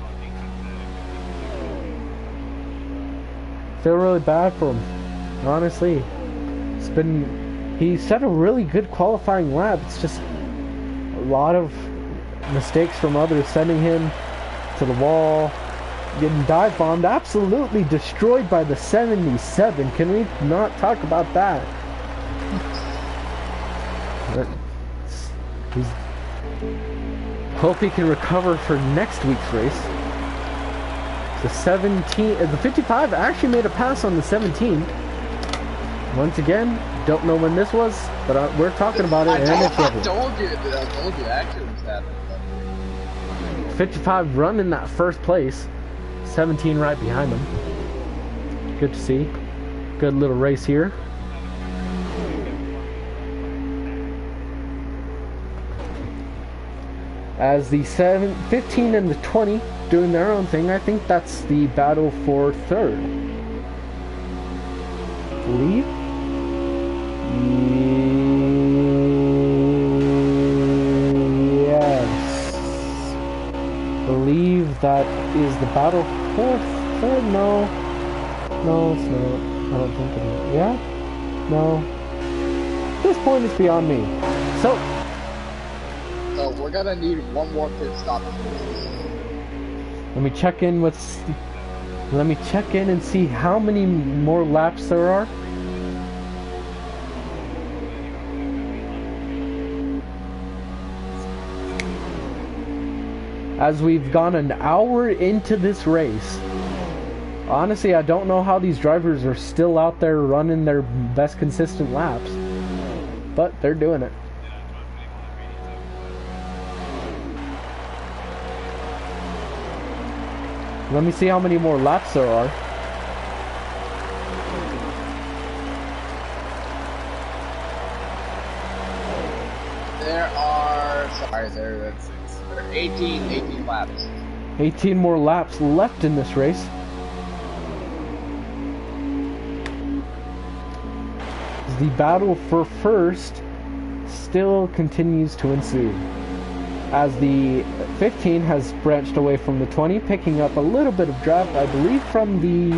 Feel really bad for him. Honestly, he set a really good qualifying lap. It's just a lot of mistakes from others, sending him to the wall, getting dive bombed, absolutely destroyed by the 77. Can we not talk about that? Hope he can recover for next week's race. The 55 actually made a pass on the 17. Once again, don't know when this was, but we're talking about it. I told you, action was happening. 55 running that first place, 17 right behind him. Good to see. Good little race here. As the 15 and the 20 doing their own thing, I think that's the battle for third. Believe? Yes. Believe that is the battle for third? No. No, it's not. I don't think it is. Yeah? No. At this point, it's beyond me. So we're gonna need one more pit stop. Let me check in and see how many more laps there are. As we've gone an hour into this race, honestly, I don't know how these drivers are still out there running their best consistent laps, but they're doing it. Let me see how many more laps there are. There are 18 laps. 18 more laps left in this race. The battle for first still continues to ensue, as the 15 has branched away from the 20, picking up a little bit of draft, I believe, from the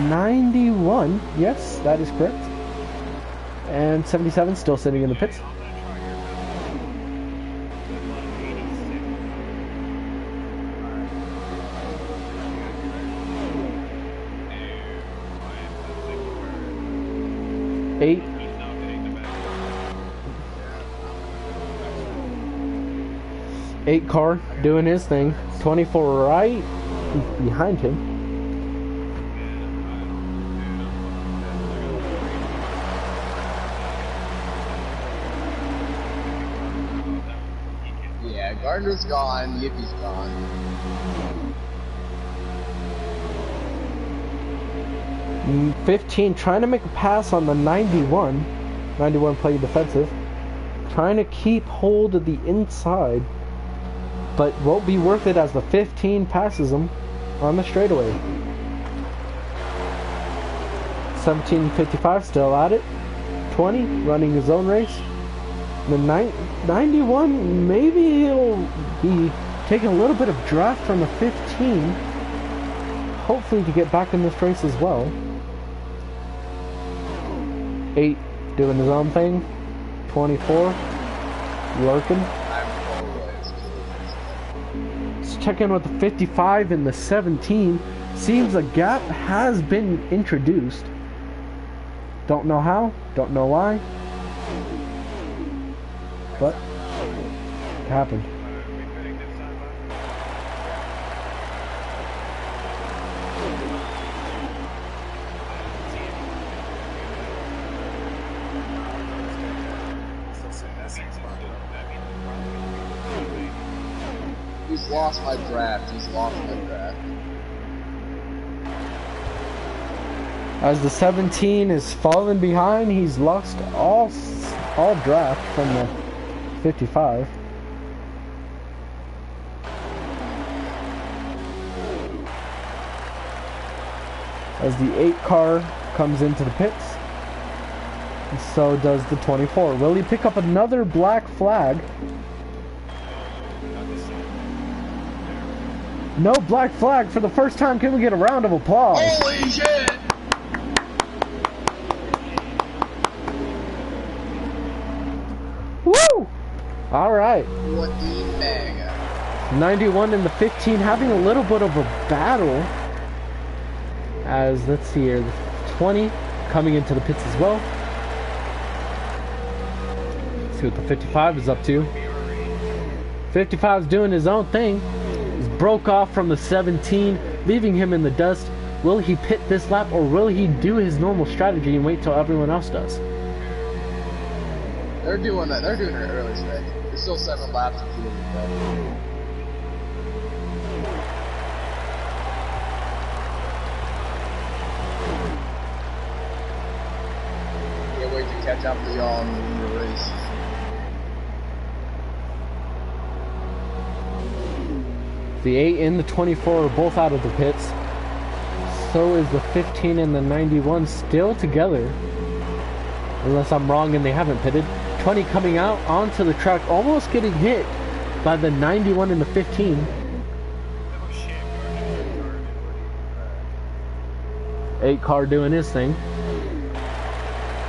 91. Yes, that is correct. And 77 still sitting in the pits. Eight car doing his thing. 24 right behind him. Yeah, Gardner's gone, Yippie's gone. Mm, 15 trying to make a pass on the 91. 91 playing defensive. Trying to keep hold of the inside, but won't be worth it as the 15 passes him on the straightaway. 17.55 still at it. 20 running his own race. The 91, maybe he'll be taking a little bit of draft from the 15. Hopefully to get back in this race as well. 8 doing his own thing. 24 lurking. Let's check in with the 55 and the 17. Seems a gap has been introduced. Don't know how, don't know why, but it happened. He's lost my draft. He's lost my draft. As the 17 is falling behind, he's lost all draft from the 55. As the 8 car comes into the pits, and so does the 24. Will he pick up another black flag? No black flag for the first time. Can we get a round of applause? Holy shit! Woo! All right. What the mega? 91 and the 15 having a little bit of a battle. As, let's see here, the 20 coming into the pits as well. Let's see what the 55 is up to. 55 is doing his own thing. He's broke off from the 17, leaving him in the dust. Will he pit this lap, or will he do his normal strategy and wait till everyone else does? They're doing that. They're doing it early today. There's still 7 laps to do it. Can't wait to catch up to y'all in the race. The 8 and the 24 are both out of the pits. So is the 15 and the 91 still together. Unless I'm wrong and they haven't pitted. 20 coming out onto the track, almost getting hit by the 91 and the 15. 8 car doing his thing.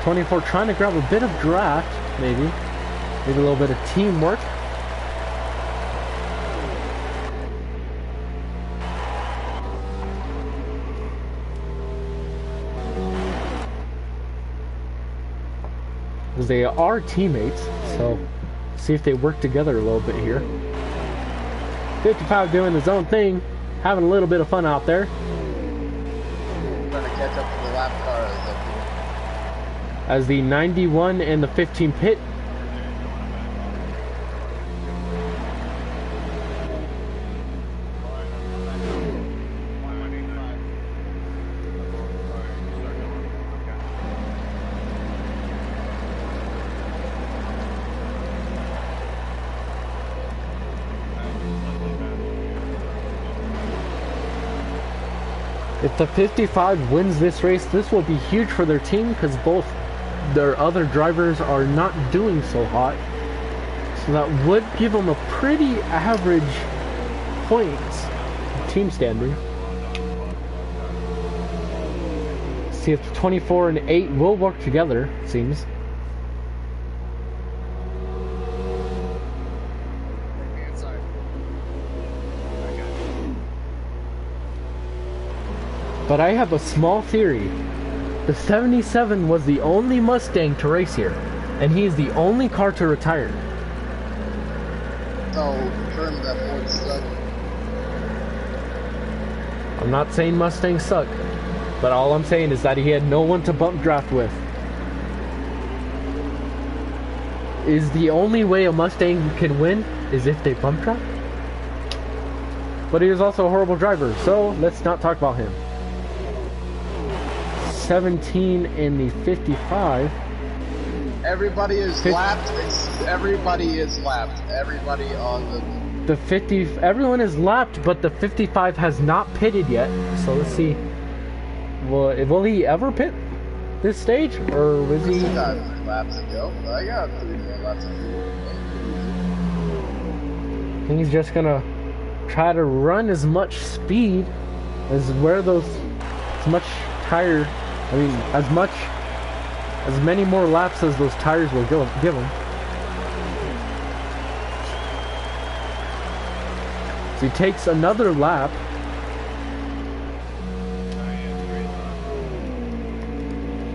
24 trying to grab a bit of draft, maybe. Maybe a little bit of teamwork. Because they are teammates, so see if they work together a little bit here. 55 doing his own thing, having a little bit of fun out there. Trying to catch up to the lap cars up here. As the 91 and the 15 pit. If the 55 wins this race, this will be huge for their team because both their other drivers are not doing so hot. So that would give them a pretty average points team standing. See if the 24 and 8 will work together, it seems. But I have a small theory. The 77 was the only Mustang to race here, and he is the only car to retire. So, confirm that Ford suck. I'm not saying Mustangs suck, but all I'm saying is that he had no one to bump draft with. Is the only way a Mustang can win is if they bump draft? But he was also a horrible driver, so let's not talk about him. 17 in the 55. Everybody is lapped. Everybody is lapped. Everybody on the 50. Everyone is lapped, but the 55 has not pitted yet. So let's see. Will he ever pit this stage, or was he? laps to go. I got 3 more laps to go. I think he's just gonna try to run as much speed as as many more laps as those tires will give him. So he takes another lap.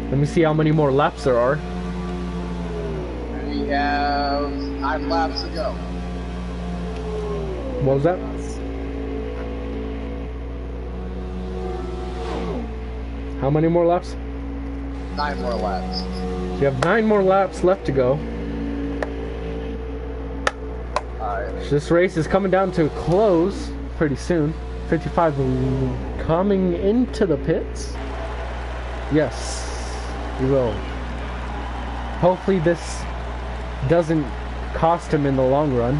Let me see how many more laps there are. We have 9 laps to go. What was that? How many more laps? 9 more laps. You have 9 more laps left to go. Alright. This race is coming down to a close pretty soon. 55 coming into the pits. Yes, he will. Hopefully this doesn't cost him in the long run.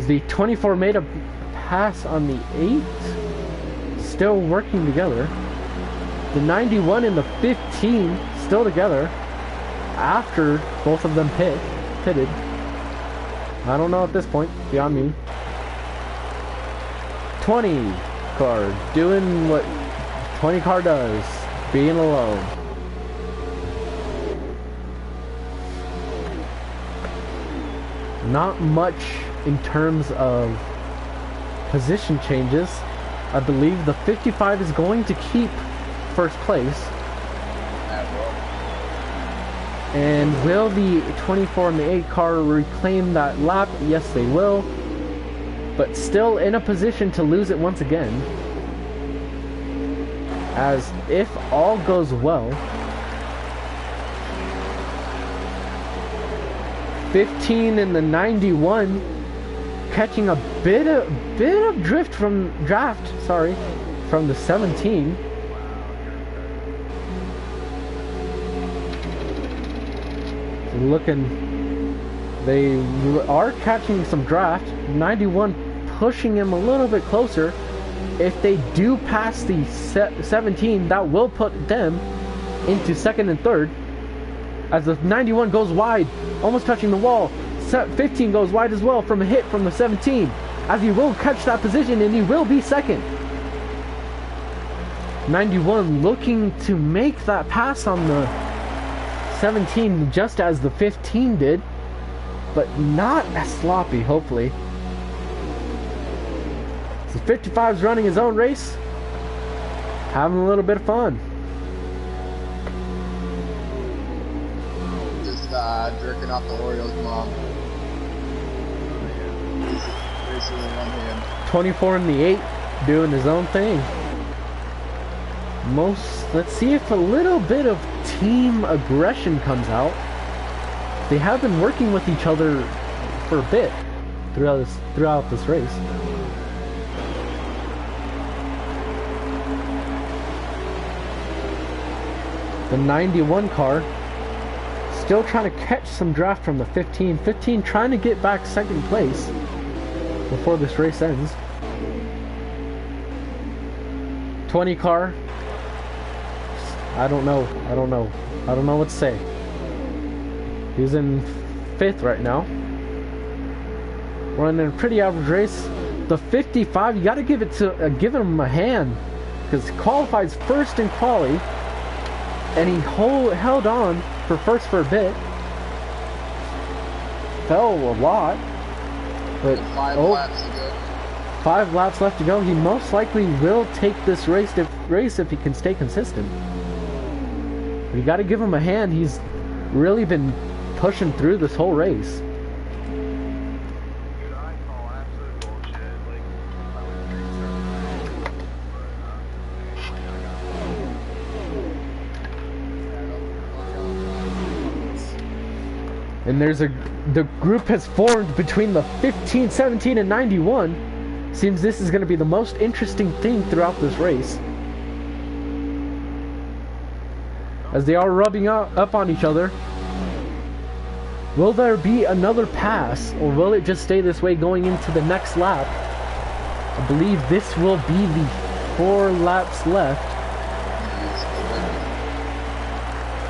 The 24 made a pass on the 8. Still working together. The 91 and the 15 still together after both of them pitted. I don't know at this point, beyond me. 20 car doing what 20 car does, being alone. Not much in terms of position changes. I believe the 55 is going to keep first place. And will the 24 and the 8 car reclaim that lap? Yes, they will. But still in a position to lose it once again. As if all goes well, 15 and the 91 catching a bit of draft from the 17. They are catching some draft. 91 pushing him a little bit closer. If they do pass the 17, that will put them into second and third. As the 91 goes wide, almost touching the wall. 15 goes wide as well from a hit from the 17, as he will catch that position and he will be second. 91 looking to make that pass on the 17 just as the 15 did, but not as sloppy, hopefully. So 55's running his own race, having a little bit of fun. Just jerking off the Orioles mom. 24 in the 8 doing his own thing. Let's see if a little bit of team aggression comes out. They have been working with each other for a bit throughout this race. The 91 car still trying to catch some draft from the 15. 15 trying to get back second place before this race ends. 20 car. I don't know what to say. He's in 5th right now. Running a pretty average race. The 55, you got to give him a hand, because he qualifies first in quali, and he held on for first for a bit. Fell a lot. But 5 laps to go. 5 laps left to go. He most likely will take this race if he can stay consistent. But you got to give him a hand. He's really been pushing through this whole race. Dude, I call absolute bullshit. Like, And the group has formed between the 15, 17, and 91. Seems this is going to be the most interesting thing throughout this race, as they are rubbing up on each other. Will there be another pass, or will it just stay this way going into the next lap? I believe this will be the 4 laps left.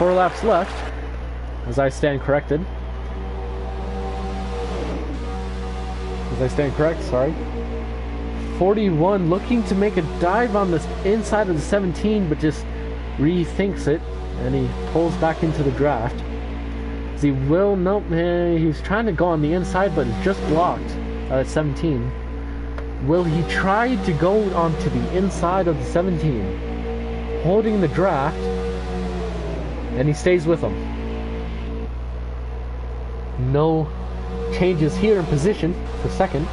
4 laps left, as I stand corrected. Sorry. 41 looking to make a dive on the inside of the 17, but just rethinks it, and he pulls back into the draft. As he will, nope, he's trying to go on the inside, but it's just blocked at 17. Will he try to go onto the inside of the 17, holding the draft, and he stays with him. No changes here in position for second.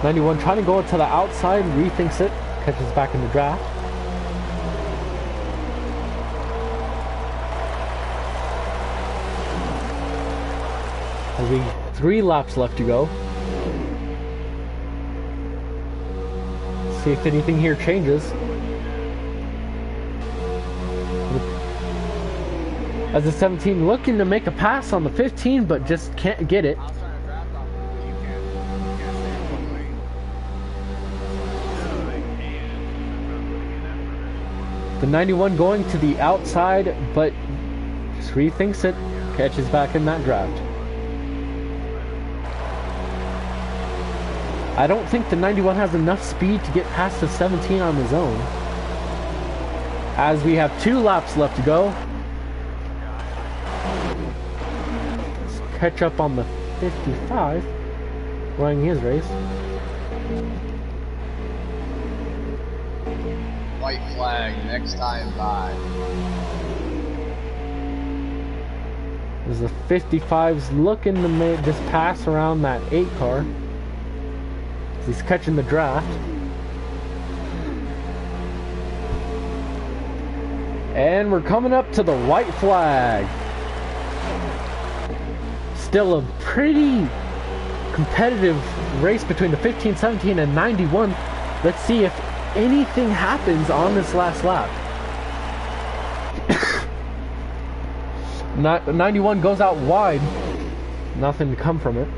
91 trying to go to the outside, rethinks it, catches back in the draft. As we 3 laps left to go. See if anything here changes. As the 17 looking to make a pass on the 15, but just can't get it. I was trying to draft off of you. You can't stay in one lane. The 91 going to the outside, but just rethinks it, catches back in that draft. I don't think the 91 has enough speed to get past the 17 on his own. As we have 2 laps left to go. Let's catch up on the 55, running his race. White flag, next time by. As the 55's looking to just pass around that 8 car. He's catching the draft. And we're coming up to the white flag. Still a pretty competitive race between the 15, 17, and 91. Let's see if anything happens on this last lap. 91 goes out wide. Nothing to come from it.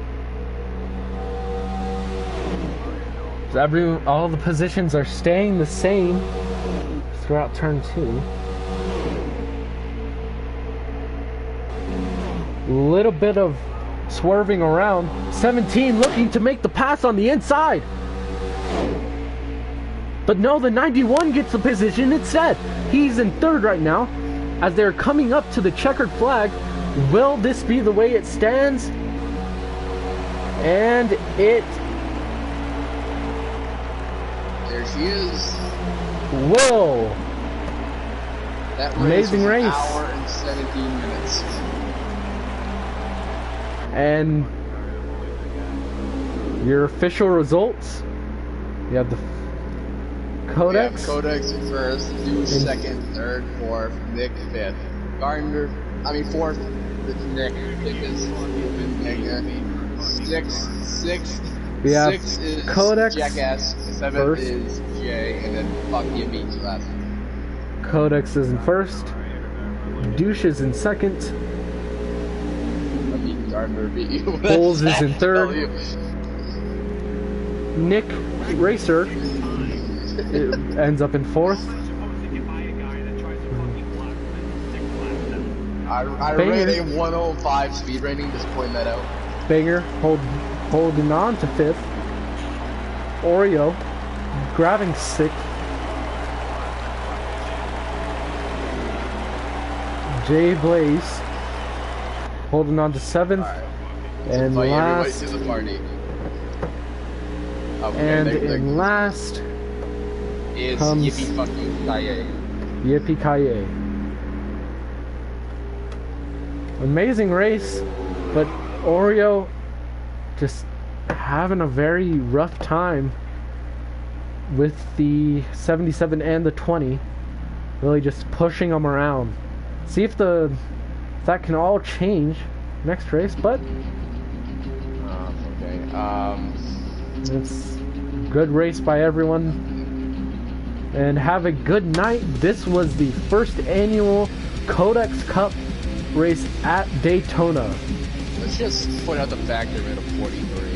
All the positions are staying the same throughout turn 2. Little bit of swerving around. 17 looking to make the pass on the inside. But no, the 91 gets the position instead. He's in 3rd right now as they're coming up to the checkered flag. Will this be the way it stands? And it There she is. will. That Amazing was race. An hour and 17 minutes. And your official results. You have the Codex. We have Codex in 1st, Deuce 2nd, 3rd, 4th, Nick 5th. Gardner, 4th, it's Nick. Nick is Nick. 6th. We have 6 is Codex Jackass. 7th first. is Jay, and then fuck you beats last. Codex is in 1st. Douche is in 2nd. Gardner beat you. Bulls is in 3rd. You. Nick Racer ends up in 4th. I ran a 105 speed rating, just pointing that out. Banger holding on to 5th. Oreo grabbing 6th. Jay Blaze holding on to 7th. Right. And last, to the party. and in last is comes Yippee fucking Kaye. Yippee Kaye. Amazing race, but Oreo just having a very rough time with the 77 and the 20. Really just pushing them around. See if that can all change next race, but Okay. it's a good race by everyone. And have a good night. This was the first annual Codex Cup race at Daytona. Let's just point out the fact they ran a 43.